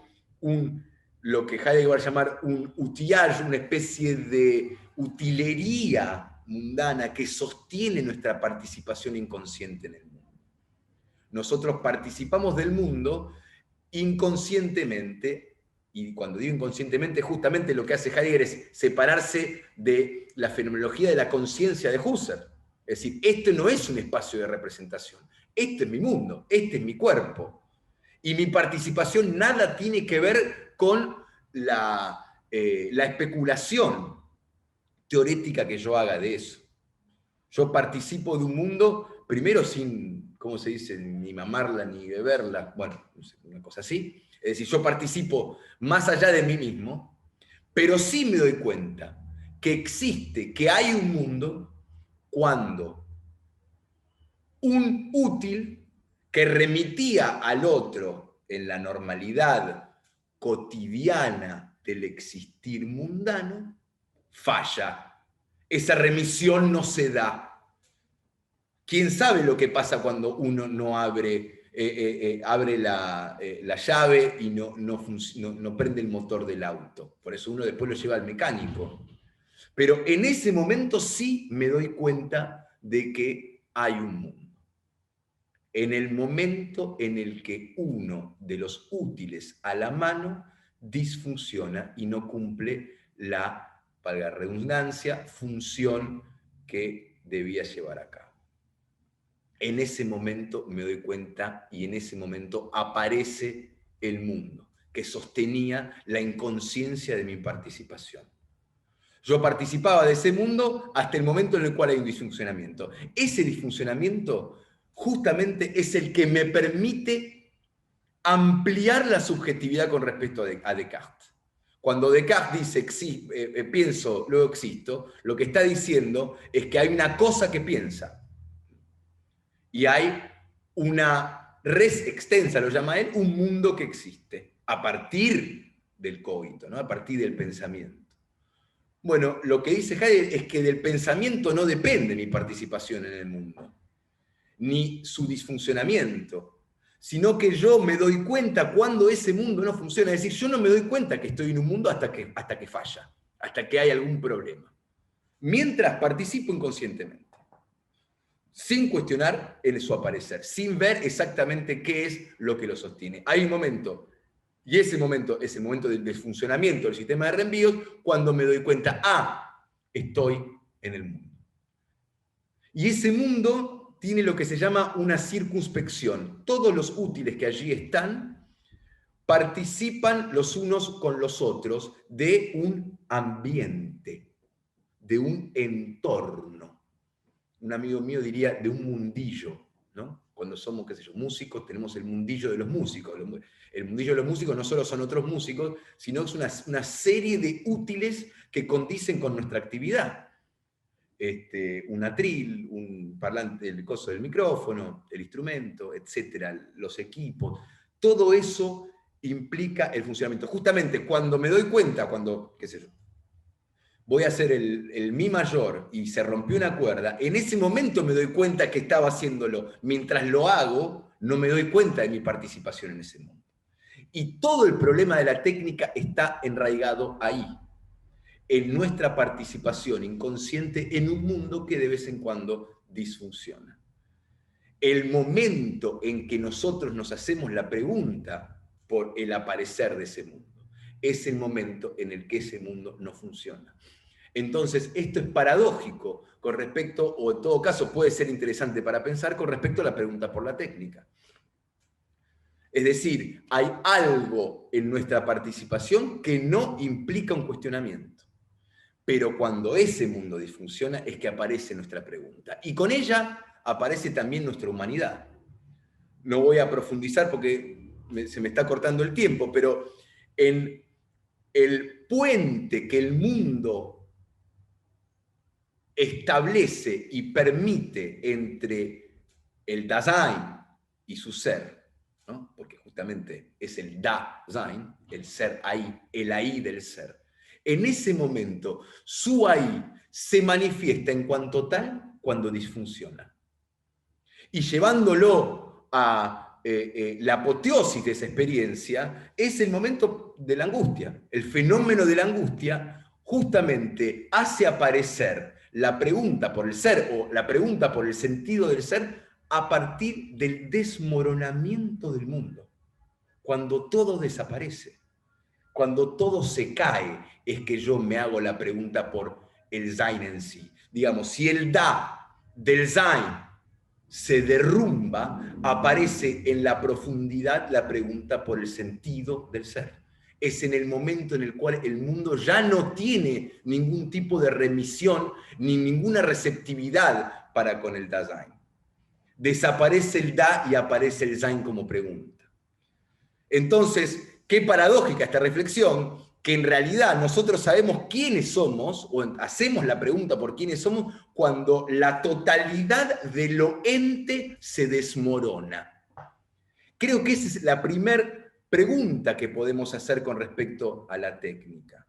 lo que Heidegger va a llamar un outillage, una especie de utilería mundana que sostiene nuestra participación inconsciente en el mundo. Nosotros participamos del mundo inconscientemente, y cuando digo inconscientemente, justamente lo que hace Heidegger es separarse de la fenomenología de la conciencia de Husserl. Es decir, este no es un espacio de representación, este es mi mundo, este es mi cuerpo. Y mi participación nada tiene que ver con la especulación teorética que yo haga de eso. Yo participo de un mundo, primero sin, ¿cómo se dice?, ni mamarla ni beberla, bueno, una cosa así. Es decir, yo participo más allá de mí mismo, pero sí me doy cuenta que existe, que hay un mundo cuando un útil que remitía al otro en la normalidad cotidiana del existir mundano, falla. Esa remisión no se da. ¿Quién sabe lo que pasa cuando uno no abre abre la llave y no prende el motor del auto. Por eso uno después lo lleva al mecánico. Pero en ese momento sí me doy cuenta de que hay un mundo. En el momento en el que uno de los útiles a la mano disfunciona y no cumple la, valga la redundancia, función que debía llevar a cabo. En ese momento me doy cuenta y en ese momento aparece el mundo que sostenía la inconsciencia de mi participación. Yo participaba de ese mundo hasta el momento en el cual hay un disfuncionamiento. Ese disfuncionamiento justamente es el que me permite ampliar la subjetividad con respecto a Descartes. Cuando Descartes dice pienso, luego existo, lo que está diciendo es que hay una cosa que piensa. Y hay una res extensa, lo llama él, un mundo que existe, a partir del cogito, ¿no? A partir del pensamiento. Bueno, lo que dice Heidegger es que del pensamiento no depende mi participación en el mundo, ni su disfuncionamiento, sino que yo me doy cuenta cuando ese mundo no funciona. Es decir, yo no me doy cuenta que estoy en un mundo hasta que falla, hasta que hay algún problema. Mientras participo inconscientemente, sin cuestionar en su aparecer, sin ver exactamente qué es lo que lo sostiene. Hay un momento, y ese momento es el momento del desfuncionamiento del sistema de reenvíos, cuando me doy cuenta, estoy en el mundo. Y ese mundo tiene lo que se llama una circunspección. Todos los útiles que allí están participan los unos con los otros de un ambiente, de un entorno. Un amigo mío diría de un mundillo, ¿no? Cuando somos, qué sé yo, músicos, tenemos el mundillo de los músicos. El mundillo de los músicos no solo son otros músicos, sino es una serie de útiles que condicen con nuestra actividad. Un atril, un parlante, el coso del micrófono, el instrumento, etcétera, los equipos. Todo eso implica el funcionamiento. Justamente cuando me doy cuenta, qué sé yo, voy a hacer el mi mayor y se rompió una cuerda, en ese momento me doy cuenta que estaba haciéndolo. Mientras lo hago, no me doy cuenta de mi participación en ese mundo. Y todo el problema de la técnica está enraigado ahí, en nuestra participación inconsciente en un mundo que de vez en cuando disfunciona. El momento en que nosotros nos hacemos la pregunta por el aparecer de ese mundo, es el momento en el que ese mundo no funciona. Entonces, esto es paradójico con respecto, o en todo caso puede ser interesante para pensar con respecto a la pregunta por la técnica. Es decir, hay algo en nuestra participación que no implica un cuestionamiento. Pero cuando ese mundo disfunciona es que aparece nuestra pregunta. Y con ella aparece también nuestra humanidad. No voy a profundizar porque se me está cortando el tiempo, pero en el puente que el mundo establece y permite entre el Dasein y su ser, ¿no? Porque justamente es el Dasein, el ser ahí, el ahí del ser. En ese momento, su ahí se manifiesta en cuanto tal cuando disfunciona. Y llevándolo a la apoteosis de esa experiencia, es el momento de la angustia. El fenómeno de la angustia justamente hace aparecer la pregunta por el ser o la pregunta por el sentido del ser a partir del desmoronamiento del mundo. Cuando todo desaparece, cuando todo se cae, es que yo me hago la pregunta por el Sein en sí. Digamos, si el Da del Sein se derrumba, aparece en la profundidad la pregunta por el sentido del ser. Es en el momento en el cual el mundo ya no tiene ningún tipo de remisión ni ninguna receptividad para con el Dasein. Desaparece el Da y aparece el Sein como pregunta. Entonces, qué paradójica esta reflexión, que en realidad nosotros sabemos quiénes somos, o hacemos la pregunta por quiénes somos, cuando la totalidad de lo ente se desmorona. Creo que esa es la primera pregunta que podemos hacer con respecto a la técnica,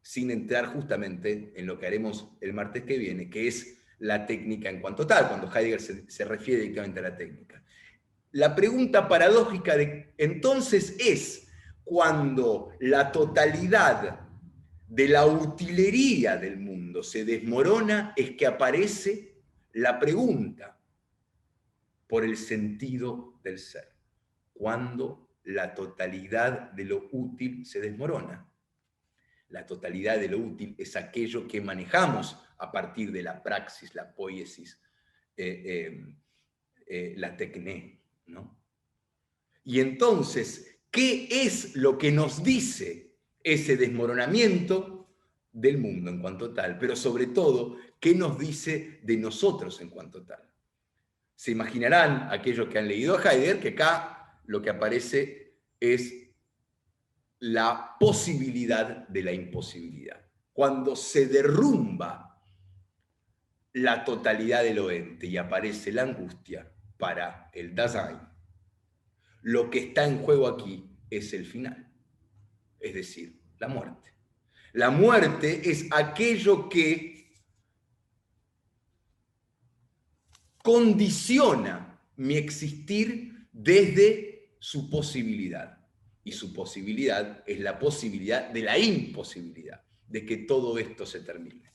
sin entrar justamente en lo que haremos el martes que viene, que es la técnica en cuanto tal, cuando Heidegger se refiere directamente a la técnica. La pregunta paradójica entonces es, cuando la totalidad de la utilería del mundo se desmorona, es que aparece la pregunta por el sentido del ser. Cuando la totalidad de lo útil se desmorona. La totalidad de lo útil es aquello que manejamos a partir de la praxis, la poiesis, la tecné, ¿no? Y entonces, ¿qué es lo que nos dice ese desmoronamiento del mundo en cuanto tal? Pero sobre todo, ¿qué nos dice de nosotros en cuanto tal? Se imaginarán aquellos que han leído a Heidegger que acá lo que aparece es la posibilidad de la imposibilidad. Cuando se derrumba la totalidad del ente y aparece la angustia para el Dasein, lo que está en juego aquí es el final, es decir, la muerte. La muerte es aquello que condiciona mi existir desde su posibilidad. Y su posibilidad es la posibilidad de la imposibilidad, de que todo esto se termine.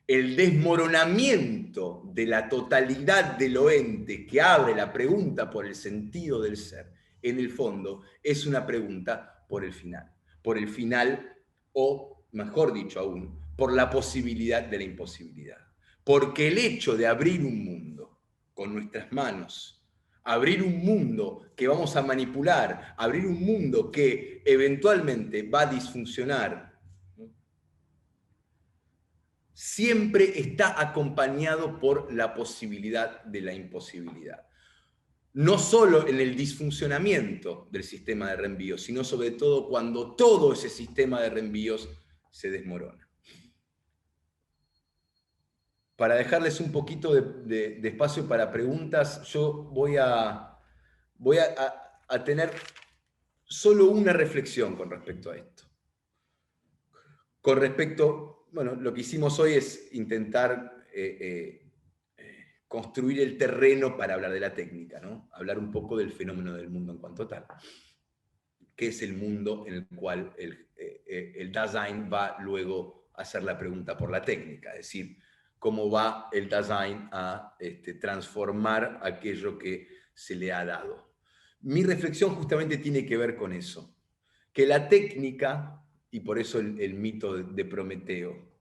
El desmoronamiento de la totalidad de lo ente que abre la pregunta por el sentido del ser, en el fondo, es una pregunta por el final, o mejor dicho aún, por la posibilidad de la imposibilidad. Porque el hecho de abrir un mundo con nuestras manos, abrir un mundo que vamos a manipular, abrir un mundo que eventualmente va a disfuncionar, siempre está acompañado por la posibilidad de la imposibilidad. No solo en el disfuncionamiento del sistema de reenvíos, sino sobre todo cuando todo ese sistema de reenvíos se desmorona. Para dejarles un poquito de espacio para preguntas, yo voy a tener solo una reflexión con respecto a esto. Con respecto, bueno, lo que hicimos hoy es intentar construir el terreno para hablar de la técnica, ¿no? Hablar un poco del fenómeno del mundo en cuanto tal. ¿Qué es el mundo en el cual el Dasein va luego a hacer la pregunta por la técnica? Es decir, cómo va el Dasein a transformar aquello que se le ha dado. Mi reflexión justamente tiene que ver con eso, que la técnica, y por eso el mito de Prometeo,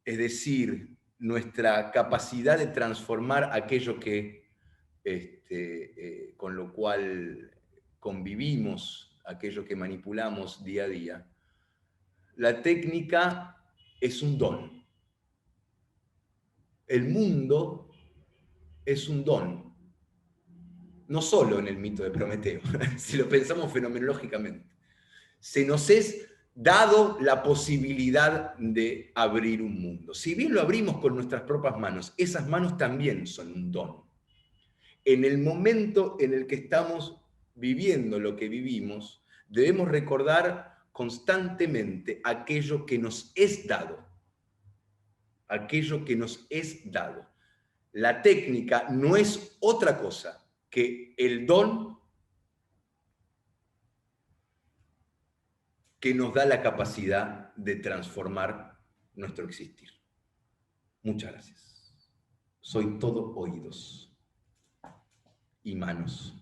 es decir, nuestra capacidad de transformar aquello que, con lo cual convivimos, aquello que manipulamos día a día, la técnica es un don. El mundo es un don. No solo en el mito de Prometeo, si lo pensamos fenomenológicamente. Se nos es dado la posibilidad de abrir un mundo. Si bien lo abrimos con nuestras propias manos, esas manos también son un don. En el momento en el que estamos viviendo lo que vivimos, debemos recordar constantemente aquello que nos es dado. Aquello que nos es dado. La técnica no es otra cosa que el don que nos da la capacidad de transformar nuestro existir. Muchas gracias. Soy todo oídos y manos.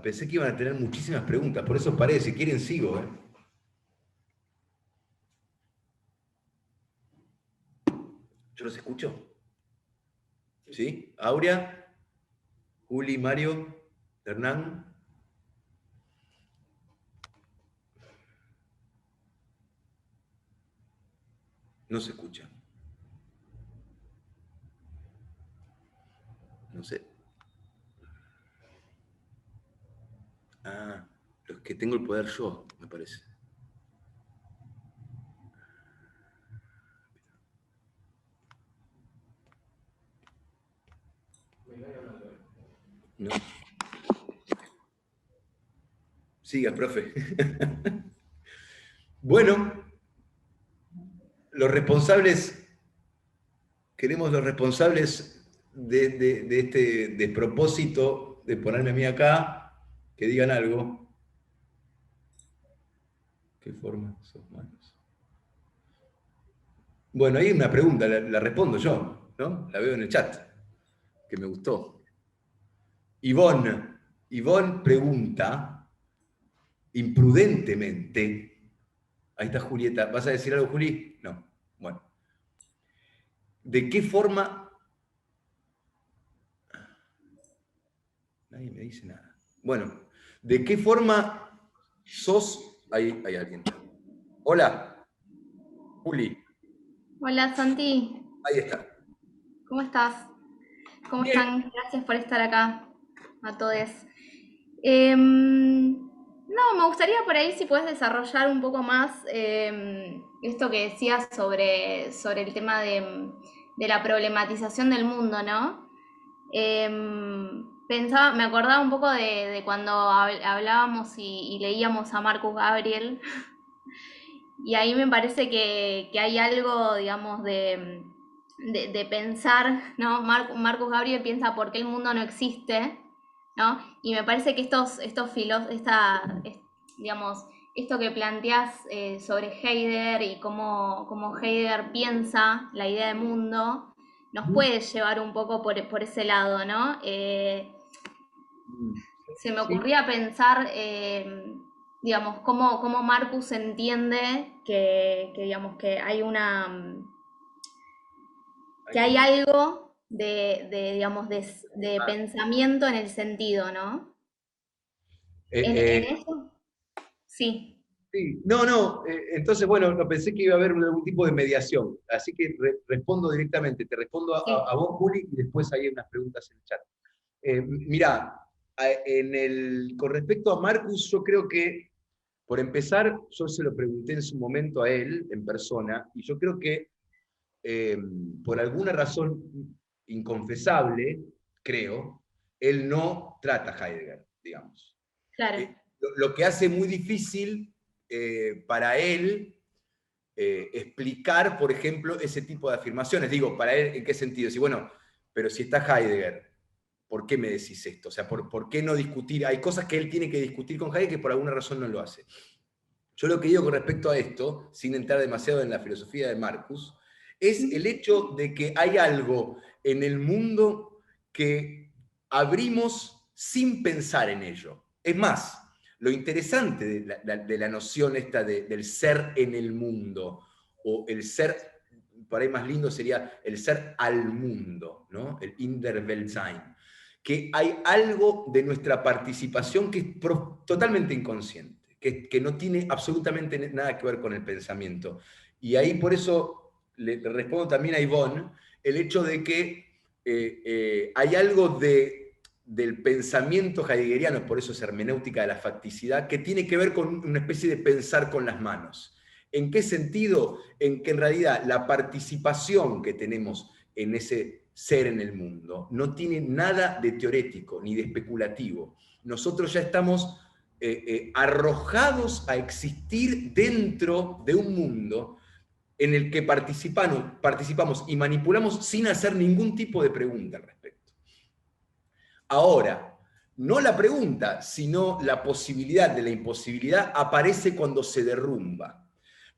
Pensé que iban a tener muchísimas preguntas, por eso paré, si quieren sigo. ¿Yo los escucho? ¿Sí? Aurea, Juli, Mario, Hernán. No se escucha. No sé. Ah, los que tengo el poder yo, me parece. No. Siga, profe. Bueno, los responsables, queremos los responsables de este despropósito de ponerme a mí acá, que digan algo. ¿Qué forma sos manos? Bueno, hay una pregunta, la respondo yo, ¿no? La veo en el chat, que me gustó. Ivonne pregunta, imprudentemente, ahí está Julieta, ¿vas a decir algo, Juli? No, bueno. ¿De qué forma? Nadie me dice nada. Bueno, ¿de qué forma sos? Ahí hay alguien. Hola, Juli. Hola Santi, Ahí está. ¿cómo estás? ¿Cómo Bien. están? Gracias por estar acá, a todos. No, me gustaría por ahí si puedes desarrollar un poco más esto que decías sobre el tema de la problematización del mundo, ¿no? Me acordaba un poco de cuando hablábamos y leíamos a Marcus Gabriel, y ahí me parece que hay algo, digamos, de pensar, ¿no? Marcus Gabriel piensa por qué el mundo no existe, ¿no? Y me parece que digamos, esto que planteas sobre Heidegger y cómo Heidegger piensa la idea de mundo, nos puede llevar un poco por ese lado, ¿no? Se me Sí. ocurría pensar, digamos, cómo Marcus entiende digamos, que hay que hay algo digamos, de pensamiento en el sentido, ¿no? En eso, sí. Sí. No, entonces, bueno, no pensé que iba a haber algún tipo de mediación, así que respondo directamente, te respondo Sí. a vos, Juli, y después hay unas preguntas en el chat. Mirá, con respecto a Marcus, yo creo que, por empezar, yo se lo pregunté en su momento a él, en persona, y yo creo que eh, por alguna razón inconfesable, creo, él no trata a Heidegger, digamos. Claro. Lo que hace muy difícil para él explicar, por ejemplo, ese tipo de afirmaciones. Digo, para él, ¿en qué sentido? Si, bueno, pero si está Heidegger, ¿por qué me decís esto? O sea, ¿por qué no discutir? Hay cosas que él tiene que discutir con Heidegger que por alguna razón no lo hace. Yo lo que digo con respecto a esto, sin entrar demasiado en la filosofía de Marcus, es el hecho de que hay algo en el mundo que abrimos sin pensar en ello. Es más, lo interesante de la noción esta del ser en el mundo, o el ser, por ahí más lindo sería el ser al mundo, ¿no? El in der Welt sein, que hay algo de nuestra participación que es totalmente inconsciente. Que no tiene absolutamente nada que ver con el pensamiento. Y ahí por eso le respondo también a Ivonne el hecho de que hay algo del pensamiento heideggeriano, por eso es hermenéutica de la facticidad, que tiene que ver con una especie de pensar con las manos. ¿En qué sentido? En que en realidad la participación que tenemos en ese ser en el mundo no tiene nada de teorético ni de especulativo. Nosotros ya estamos arrojados a existir dentro de un mundo en el que participamos y manipulamos sin hacer ningún tipo de pregunta al respecto. Ahora, no la pregunta, sino la posibilidad de la imposibilidad aparece cuando se derrumba.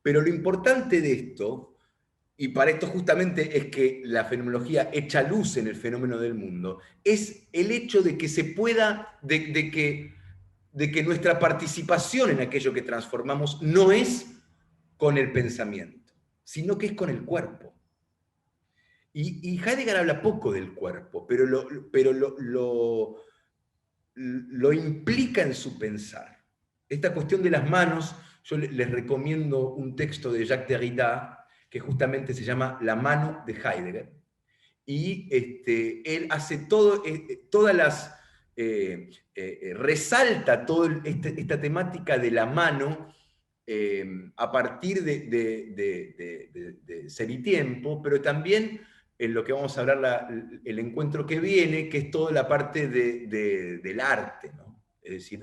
Pero lo importante de esto, y para esto justamente es que la fenomenología echa luz en el fenómeno del mundo, es el hecho de que se pueda, de que nuestra participación en aquello que transformamos no es con el pensamiento, sino que es con el cuerpo. Y Heidegger habla poco del cuerpo, pero lo implica en su pensar. Esta cuestión de las manos, yo les recomiendo un texto de Jacques Derrida que justamente se llama La mano de Heidegger. Y él hace todas las... resalta toda esta temática de la mano a partir de Ser y Tiempo, pero también en lo que vamos a hablar el encuentro que viene, que es toda la parte del arte, ¿no? Es decir,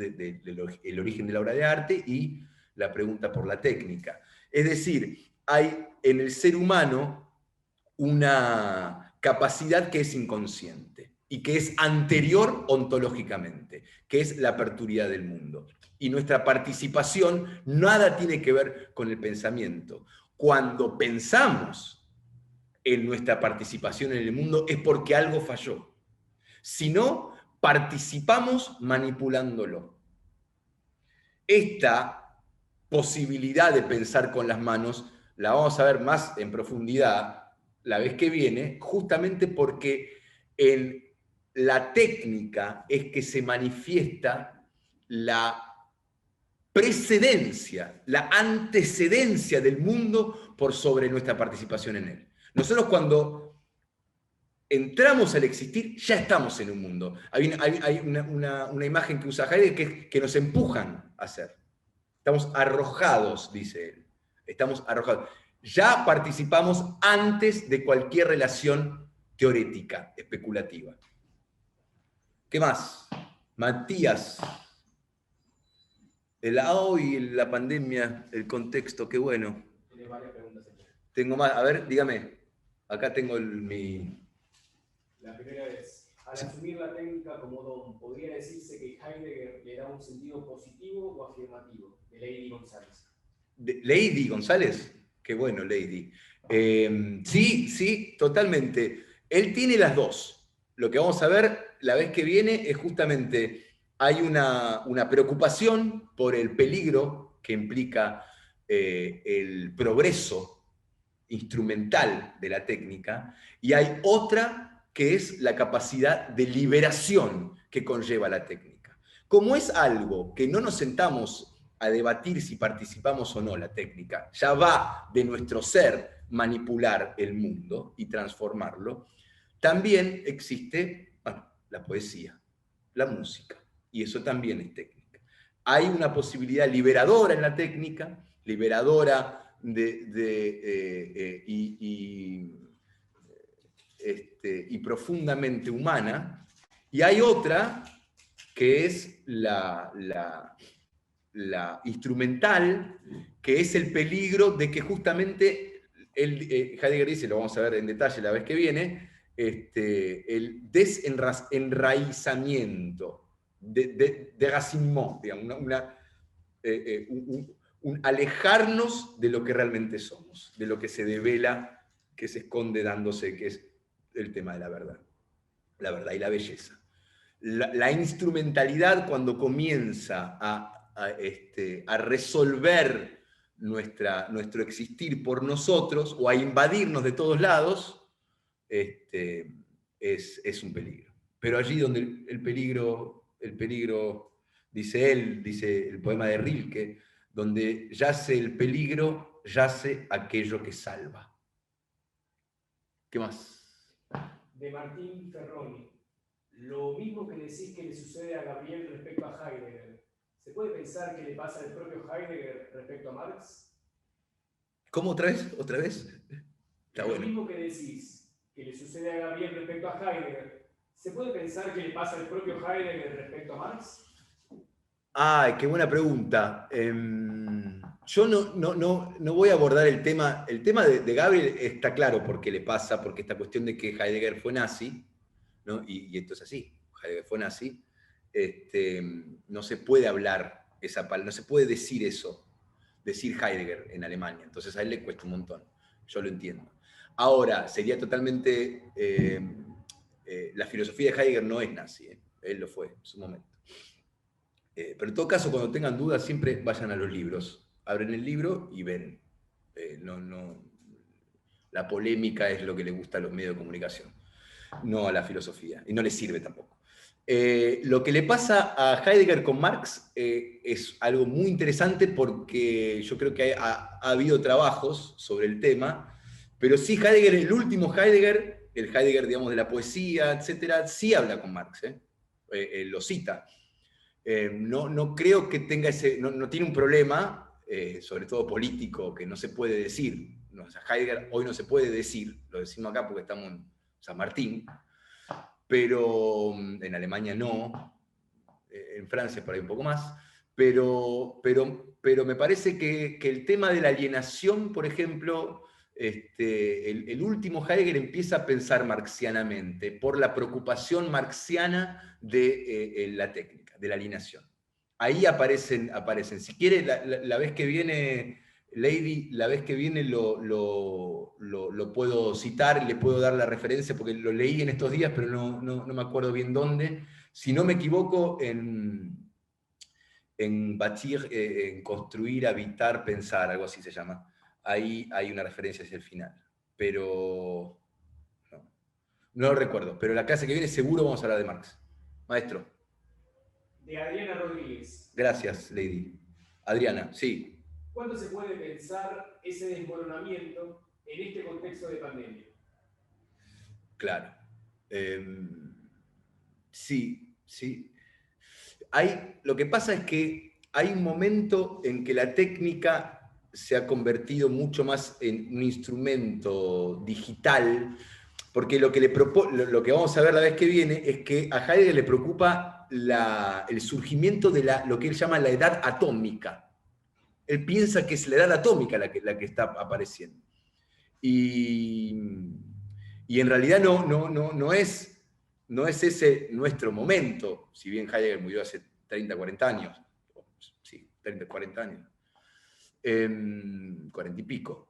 el origen de la obra de arte y la pregunta por la técnica. Es decir, hay en el ser humano una capacidad que es inconsciente y que es anterior ontológicamente, que es la apertura del mundo. Y nuestra participación nada tiene que ver con el pensamiento. Cuando pensamos en nuestra participación en el mundo es porque algo falló. Si no, participamos manipulándolo. Esta posibilidad de pensar con las manos la vamos a ver más en profundidad la vez que viene, justamente porque en la técnica es que se manifiesta la precedencia, la antecedencia del mundo por sobre nuestra participación en él. Nosotros cuando entramos al existir, ya estamos en un mundo. Hay una imagen que usa Heidegger que nos empujan a hacer. Estamos arrojados, dice él. Estamos arrojados. Ya participamos antes de cualquier relación teorética, especulativa. ¿Qué más? Matías. El AO y la pandemia, el contexto, qué bueno. Tiene varias preguntas, señor. Tengo más, a ver, dígame. Acá tengo mi... La primera es, al asumir la técnica como don, ¿podría decirse que Heidegger le da un sentido positivo o afirmativo? De Lady González. ¿Lady González? Qué bueno, Lady. Sí, totalmente. Él tiene las dos. Lo que vamos a ver la vez que viene es justamente, hay una preocupación por el peligro que implica el progreso instrumental de la técnica, y hay otra que es la capacidad de liberación que conlleva la técnica. Como es algo que no nos sentamos a debatir si participamos o no la técnica, ya va de nuestro ser manipular el mundo y transformarlo, también existe, bueno, la poesía, la música, y eso también es técnica. Hay una posibilidad liberadora en la técnica, liberadora y profundamente humana, y hay otra que es la instrumental, que es el peligro de que justamente, Heidegger dice, lo vamos a ver en detalle la vez que viene, el desenraizamiento, de racimont, digamos, un alejarnos de lo que realmente somos, de lo que se devela, que se esconde dándose, que es el tema de la verdad y la belleza. La instrumentalidad, cuando comienza a resolver nuestro existir por nosotros, o a invadirnos de todos lados, es un peligro. Pero allí donde el peligro, dice el poema de Rilke, donde yace el peligro, yace aquello que salva. ¿Qué más? De Martín Ferroni. Lo mismo que decís que le sucede a Gabriel respecto a Heidegger, ¿se puede pensar que le pasa al propio Heidegger respecto a Marx? ¿Cómo otra vez? ¿Otra vez? Está Lo bueno. mismo que decís que le sucede a Gabriel respecto a Heidegger, ¿se puede pensar que le pasa al propio Heidegger respecto a Marx? Ay, qué buena pregunta. Yo no voy a abordar el tema. El tema de Gabriel está claro por qué le pasa, porque esta cuestión de que Heidegger fue nazi, ¿no? Y esto es así, Heidegger fue nazi, no se puede hablar esa palabra, no se puede decir eso, decir Heidegger en Alemania, entonces a él le cuesta un montón, yo lo entiendo. Ahora, sería totalmente, la filosofía de Heidegger no es nazi, él lo fue en su momento. Pero en todo caso, cuando tengan dudas, siempre vayan a los libros, abren el libro y ven. La polémica es lo que le gusta a los medios de comunicación, no a la filosofía, y no le sirve tampoco. Lo que le pasa a Heidegger con Marx es algo muy interesante, porque yo creo que ha habido trabajos sobre el tema, pero sí Heidegger, el último Heidegger, el Heidegger, digamos, de la poesía, etcétera, sí habla con Marx, lo cita. No creo que tenga no tiene un problema, sobre todo político, que no se puede decir. No, o sea, Heidegger hoy no se puede decir, lo decimos acá porque estamos en San Martín, pero en Alemania no, en Francia por ahí un poco más, pero me parece que el tema de la alienación, por ejemplo, el último Heidegger empieza a pensar marxianamente por la preocupación marxiana de la técnica, de la alienación. Ahí aparecen. Si quiere, la vez que viene, Lady, la vez que viene lo puedo citar y le puedo dar la referencia, porque lo leí en estos días, pero no me acuerdo bien dónde. Si no me equivoco, en Bâtir, en construir, habitar, pensar, algo así se llama. Ahí hay una referencia hacia el final. Pero no lo recuerdo. Pero la clase que viene seguro vamos a hablar de Marx. Maestro. De Adriana Rodríguez. Gracias, Lady. Adriana, sí. ¿Cuándo se puede pensar ese desmoronamiento en este contexto de pandemia? Claro. Sí. Lo que pasa es que hay un momento en que la técnica se ha convertido mucho más en un instrumento digital, porque lo que vamos a ver la vez que viene es que a Heidegger le preocupa el surgimiento de lo que él llama la edad atómica. Él piensa que es la edad atómica la que está apareciendo. Y en realidad no es ese nuestro momento, si bien Heidegger murió hace 30, 40 años. Sí, 30, 40 años. 40 y pico.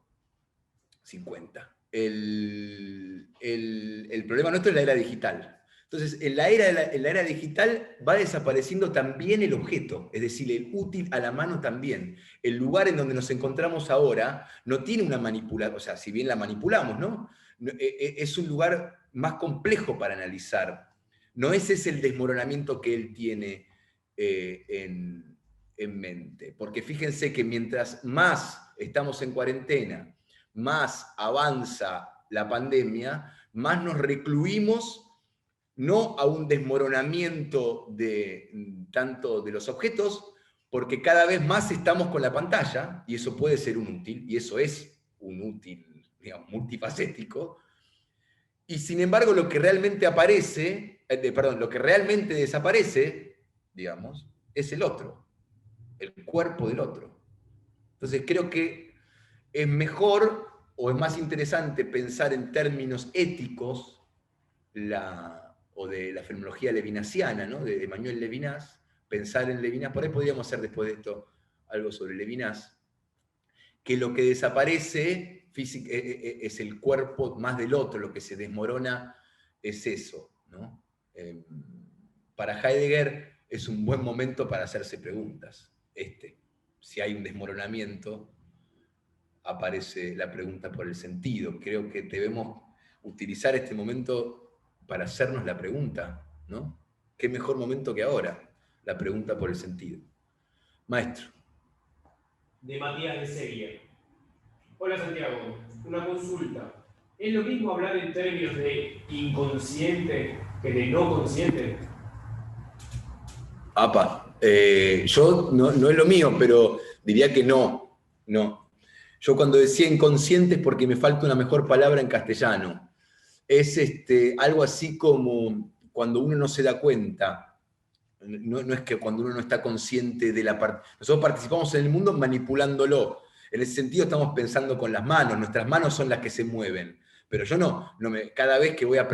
50. El problema nuestro es la era digital. Entonces, en la era digital va desapareciendo también el objeto, es decir, el útil a la mano también. El lugar en donde nos encontramos ahora no tiene una manipulación, o sea, si bien la manipulamos, ¿no? Es un lugar más complejo para analizar. No ese es el desmoronamiento que él tiene en mente. Porque fíjense que mientras más estamos en cuarentena, más avanza la pandemia, más nos recluimos no a un desmoronamiento tanto de los objetos, porque cada vez más estamos con la pantalla, y eso puede ser un útil, y eso es un útil, digamos, multifacético, y sin embargo lo que realmente lo que realmente desaparece, digamos, es el otro, el cuerpo del otro. Entonces creo que es mejor o es más interesante pensar en términos éticos o de la fenomenología levinasiana, ¿no? De Emmanuel Levinas, pensar en Levinas, por ahí podríamos hacer después de esto algo sobre Levinas, que lo que desaparece es el cuerpo más del otro, lo que se desmorona es eso, ¿no? Para Heidegger es un buen momento para hacerse preguntas. Si hay un desmoronamiento, aparece la pregunta por el sentido. Creo que debemos utilizar este momento para hacernos la pregunta, ¿no? ¿Qué mejor momento que ahora? La pregunta por el sentido. Maestro. De Matías de Seguía. Hola Santiago, una consulta. ¿Es lo mismo hablar en términos de inconsciente que de no consciente? Yo no es lo mío, pero diría que no. Yo cuando decía inconsciente es porque me falta una mejor palabra en castellano. Es algo así como cuando uno no se da cuenta. No es que cuando uno no está consciente de la parte. Nosotros participamos en el mundo manipulándolo. En ese sentido estamos pensando con las manos. Nuestras manos son las que se mueven. Pero yo cada vez que voy a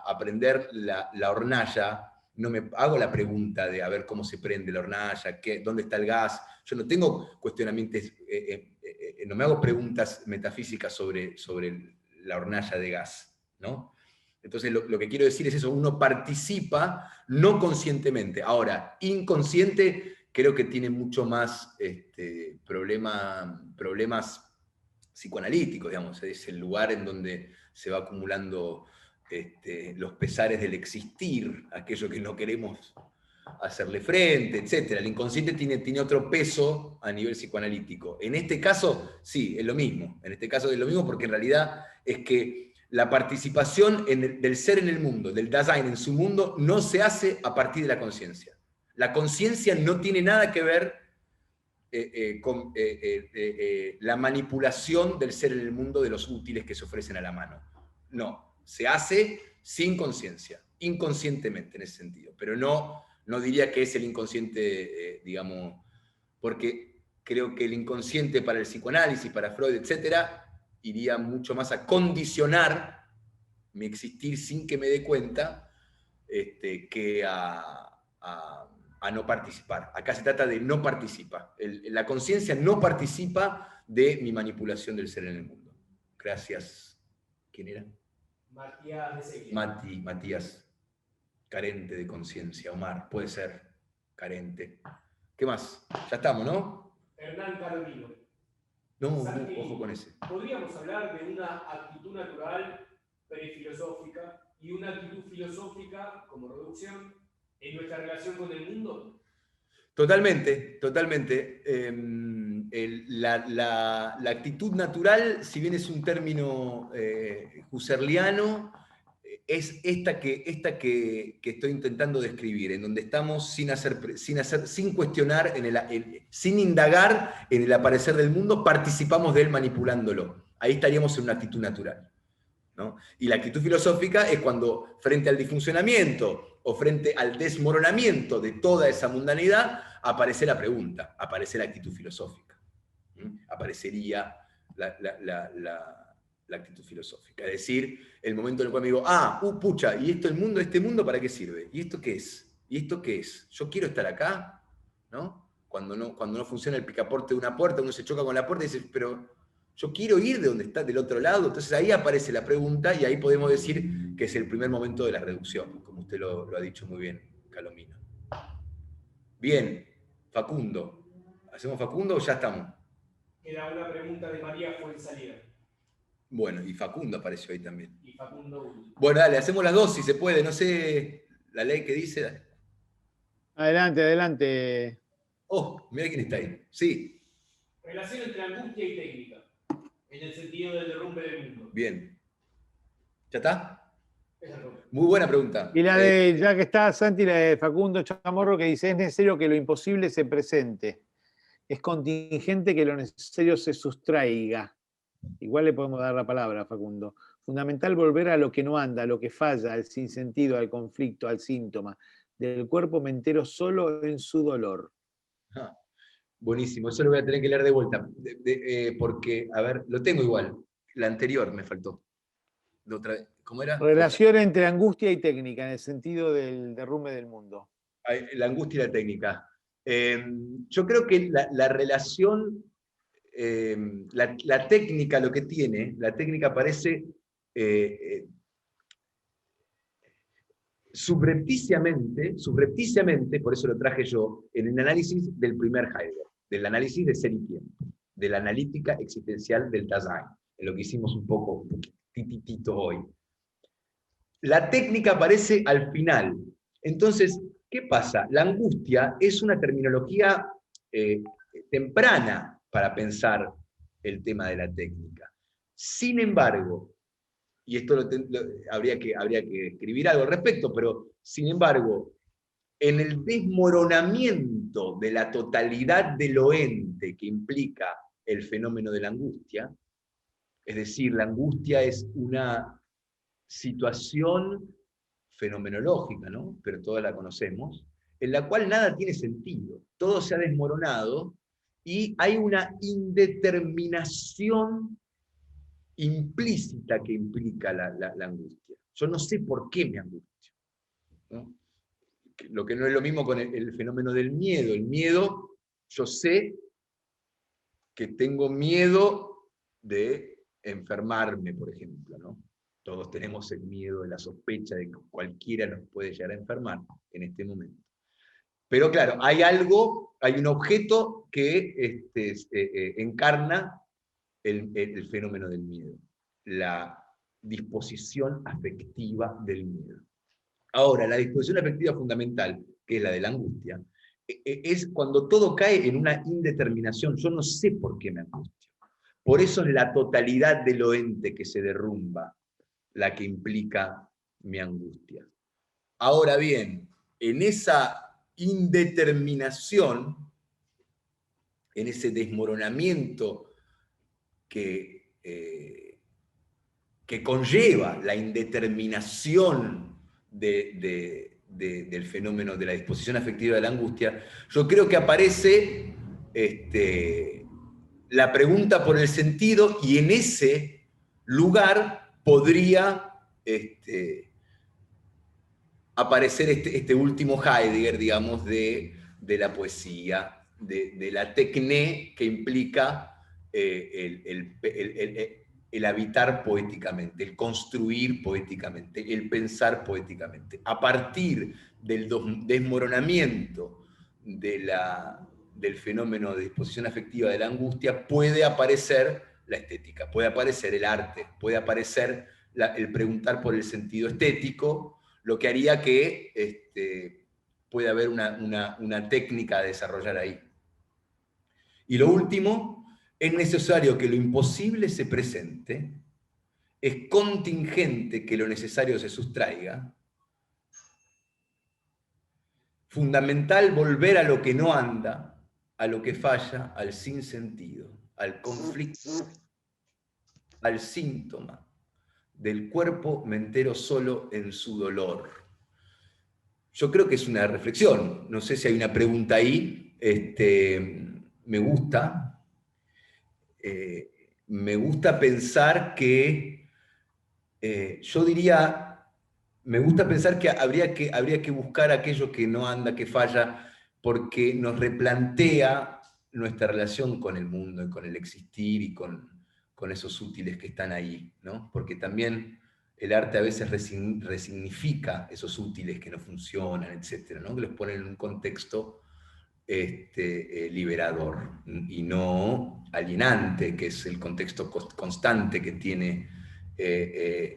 aprender la hornalla, no me hago la pregunta de a ver cómo se prende la hornalla, dónde está el gas. Yo no tengo cuestionamientos, no me hago preguntas metafísicas sobre la hornalla de gas, ¿no? Entonces lo que quiero decir es eso, uno participa no conscientemente. Ahora, inconsciente creo que tiene mucho más problemas psicoanalíticos, digamos, es el lugar en donde se va acumulando los pesares del existir, aquello que no queremos hacerle frente, etc. El inconsciente tiene otro peso a nivel psicoanalítico. En este caso, sí, es lo mismo. En este caso es lo mismo porque en realidad es que la participación del ser en el mundo, del Dasein en su mundo, no se hace a partir de la conciencia. La conciencia no tiene nada que ver la manipulación del ser en el mundo de los útiles que se ofrecen a la mano. No, se hace sin conciencia, inconscientemente en ese sentido, pero no diría que es el inconsciente, digamos, porque creo que el inconsciente para el psicoanálisis, para Freud, etcétera, iría mucho más a condicionar mi existir sin que me dé cuenta, que a no participar. Acá se trata de no participar. La conciencia no participa de mi manipulación del ser en el mundo. Gracias. ¿Quién era? Matías de Seguía. Matías. Carente de conciencia. Omar, puede ser. Carente. ¿Qué más? Ya estamos, ¿no? Hernán Carolino. No, Santi, ojo con ese. ¿podríamos hablar de una actitud natural prefilosófica y una actitud filosófica como reducción en nuestra relación con el mundo? Totalmente, totalmente. La actitud natural, si bien es un término husserliano, es esta que estoy intentando describir, en donde estamos sin cuestionar, sin indagar en el aparecer del mundo, participamos de él manipulándolo. Ahí estaríamos en una actitud natural, ¿no? Y la actitud filosófica es cuando, frente al disfuncionamiento o frente al desmoronamiento de toda esa mundanidad, aparece la pregunta, aparece la actitud filosófica. Aparecería la actitud filosófica. Es decir, el momento en el cual me digo, pucha, ¿y este mundo para qué sirve? ¿Y esto qué es? ¿Y esto qué es? ¿Yo quiero estar acá? ¿No? Cuando no funciona el picaporte de una puerta, uno se choca con la puerta y dice, pero yo quiero ir de donde está, del otro lado. Entonces ahí aparece la pregunta y ahí podemos decir que es el primer momento de la reducción, como usted lo ha dicho muy bien, Calomino. Bien, Facundo. ¿Hacemos Facundo o ya estamos? Era una pregunta de María Fuenzalía. Bueno, y Facundo apareció ahí también. Y Facundo Uli. Bueno, dale, hacemos las dos si se puede. No sé la ley que dice. Dale. Adelante, adelante. Oh, mira quién está ahí. Sí. Relación entre angustia y técnica, en el sentido del derrumbe del mundo. Bien. ¿Ya está? Esa es la Muy buena pregunta. Y la de, ya que está Santi, la de Facundo Chamorro, que dice, es necesario que lo imposible se presente. Es contingente que lo necesario se sustraiga. Igual le podemos dar la palabra a Facundo. Fundamental volver a lo que no anda, a lo que falla, al sinsentido, al conflicto, al síntoma. Del cuerpo me entero solo en su dolor. Buenísimo, eso lo voy a tener que leer de vuelta. Porque, a ver, lo tengo igual. La anterior me faltó. ¿Cómo era? Relación entre angustia y técnica, en el sentido del derrumbe del mundo. La angustia y la técnica. Yo creo que la relación, la técnica lo que tiene, la técnica parece subrepticiamente, por eso lo traje yo, en el análisis del primer Heidegger, del análisis de ser y tiempo, de la analítica existencial del Dasein, en lo que hicimos un titito hoy. La técnica aparece al final. Entonces, ¿qué pasa? La angustia es una terminología temprana para pensar el tema de la técnica. Sin embargo, y esto habría que escribir algo al respecto, pero sin embargo, en el desmoronamiento de la totalidad de lo ente que implica el fenómeno de la angustia, es decir, la angustia es una situación fenomenológica, ¿no? Pero todas la conocemos, en la cual nada tiene sentido, todo se ha desmoronado y hay una indeterminación implícita que implica la angustia. Yo no sé por qué me angustio, ¿no? Lo que no es lo mismo con el fenómeno del miedo. El miedo, yo sé que tengo miedo de enfermarme, por ejemplo, ¿no? Todos tenemos el miedo de la sospecha de que cualquiera nos puede llegar a enfermar en este momento. Pero claro, hay un objeto que encarna el fenómeno del miedo, la disposición afectiva del miedo. Ahora, la disposición afectiva fundamental, que es la de la angustia, es cuando todo cae en una indeterminación. Yo no sé por qué me angustio. Por eso es la totalidad de lo ente que se derrumba la que implica mi angustia. Ahora bien, en esa indeterminación en ese desmoronamiento que conlleva la indeterminación del fenómeno de la disposición afectiva de la angustia, yo creo que aparece la pregunta por el sentido, y en ese lugar podría aparecer este último Heidegger, digamos, de la poesía, de la tecné que implica el habitar poéticamente, el construir poéticamente, el pensar poéticamente. A partir del desmoronamiento del fenómeno de disposición afectiva de la angustia, puede aparecer la estética, puede aparecer el arte, puede aparecer el preguntar por el sentido estético, lo que haría que pueda haber una técnica a desarrollar ahí. Y lo último, es necesario que lo imposible se presente, es contingente que lo necesario se sustraiga, fundamental volver a lo que no anda, a lo que falla, al sinsentido, al conflicto, al síntoma del cuerpo me entero solo en su dolor. Yo creo que es una reflexión, no sé si hay una pregunta ahí, me gusta pensar que, yo diría, me gusta pensar que habría que buscar aquello que no anda, que falla, porque nos replantea nuestra relación con el mundo y con el existir y con esos útiles que están ahí, ¿no? Porque también el arte a veces resignifica esos útiles que no funcionan, etcétera, ¿no? Que los pone en un contexto liberador y no alienante, que es el contexto constante que tiene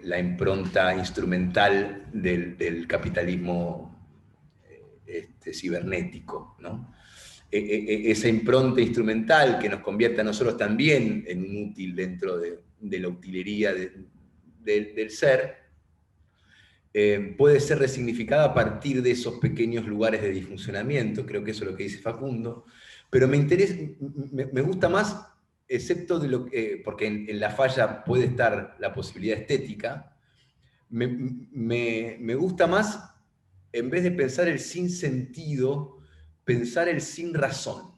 la impronta instrumental del capitalismo cibernético, ¿no? Esa impronta instrumental que nos convierte a nosotros también en un útil dentro de la utilería del ser, puede ser resignificada a partir de esos pequeños lugares de disfuncionamiento, creo que eso es lo que dice Facundo, pero me gusta más, excepto porque en la falla puede estar la posibilidad estética, me gusta más, en vez de pensar el sin sentido, pensar el sin razón.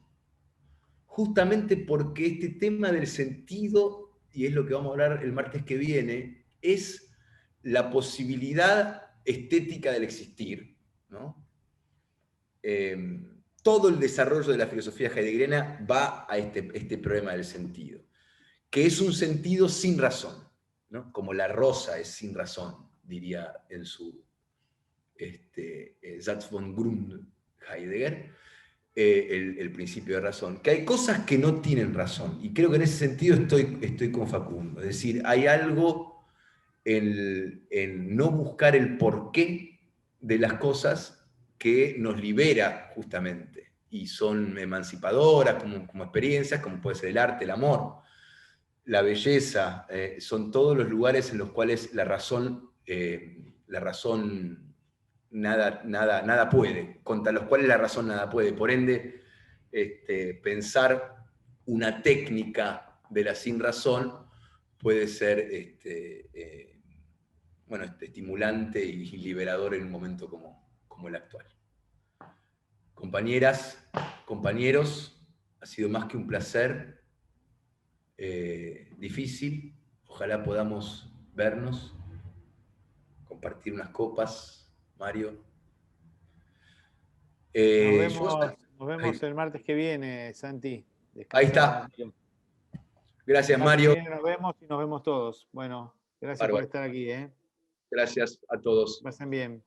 Justamente porque este tema del sentido, y es lo que vamos a hablar el martes que viene, es la posibilidad estética del existir, ¿no? Todo el desarrollo de la filosofía heideggeriana va a este problema del sentido, que es un sentido sin razón, ¿no? Como la rosa es sin razón, diría en su Satz von Grund Heidegger, el principio de razón, que hay cosas que no tienen razón, y creo que en ese sentido estoy con Facundo, es decir, hay algo en no buscar el porqué de las cosas que nos libera justamente, y son emancipadoras como experiencias, como puede ser el arte, el amor, la belleza, son todos los lugares en los cuales la razón nada puede, contra los cuales la razón nada puede. Por ende, pensar una técnica de la sin razón puede ser estimulante y liberador en un momento como el actual. Compañeras, compañeros, ha sido más que un placer, difícil, ojalá podamos vernos, compartir unas copas. Mario. Nos vemos el martes que viene, Santi. Ahí está. Gracias, Mario. Nos vemos y nos vemos todos. Bueno, gracias por estar aquí. Gracias a todos. Pasen bien.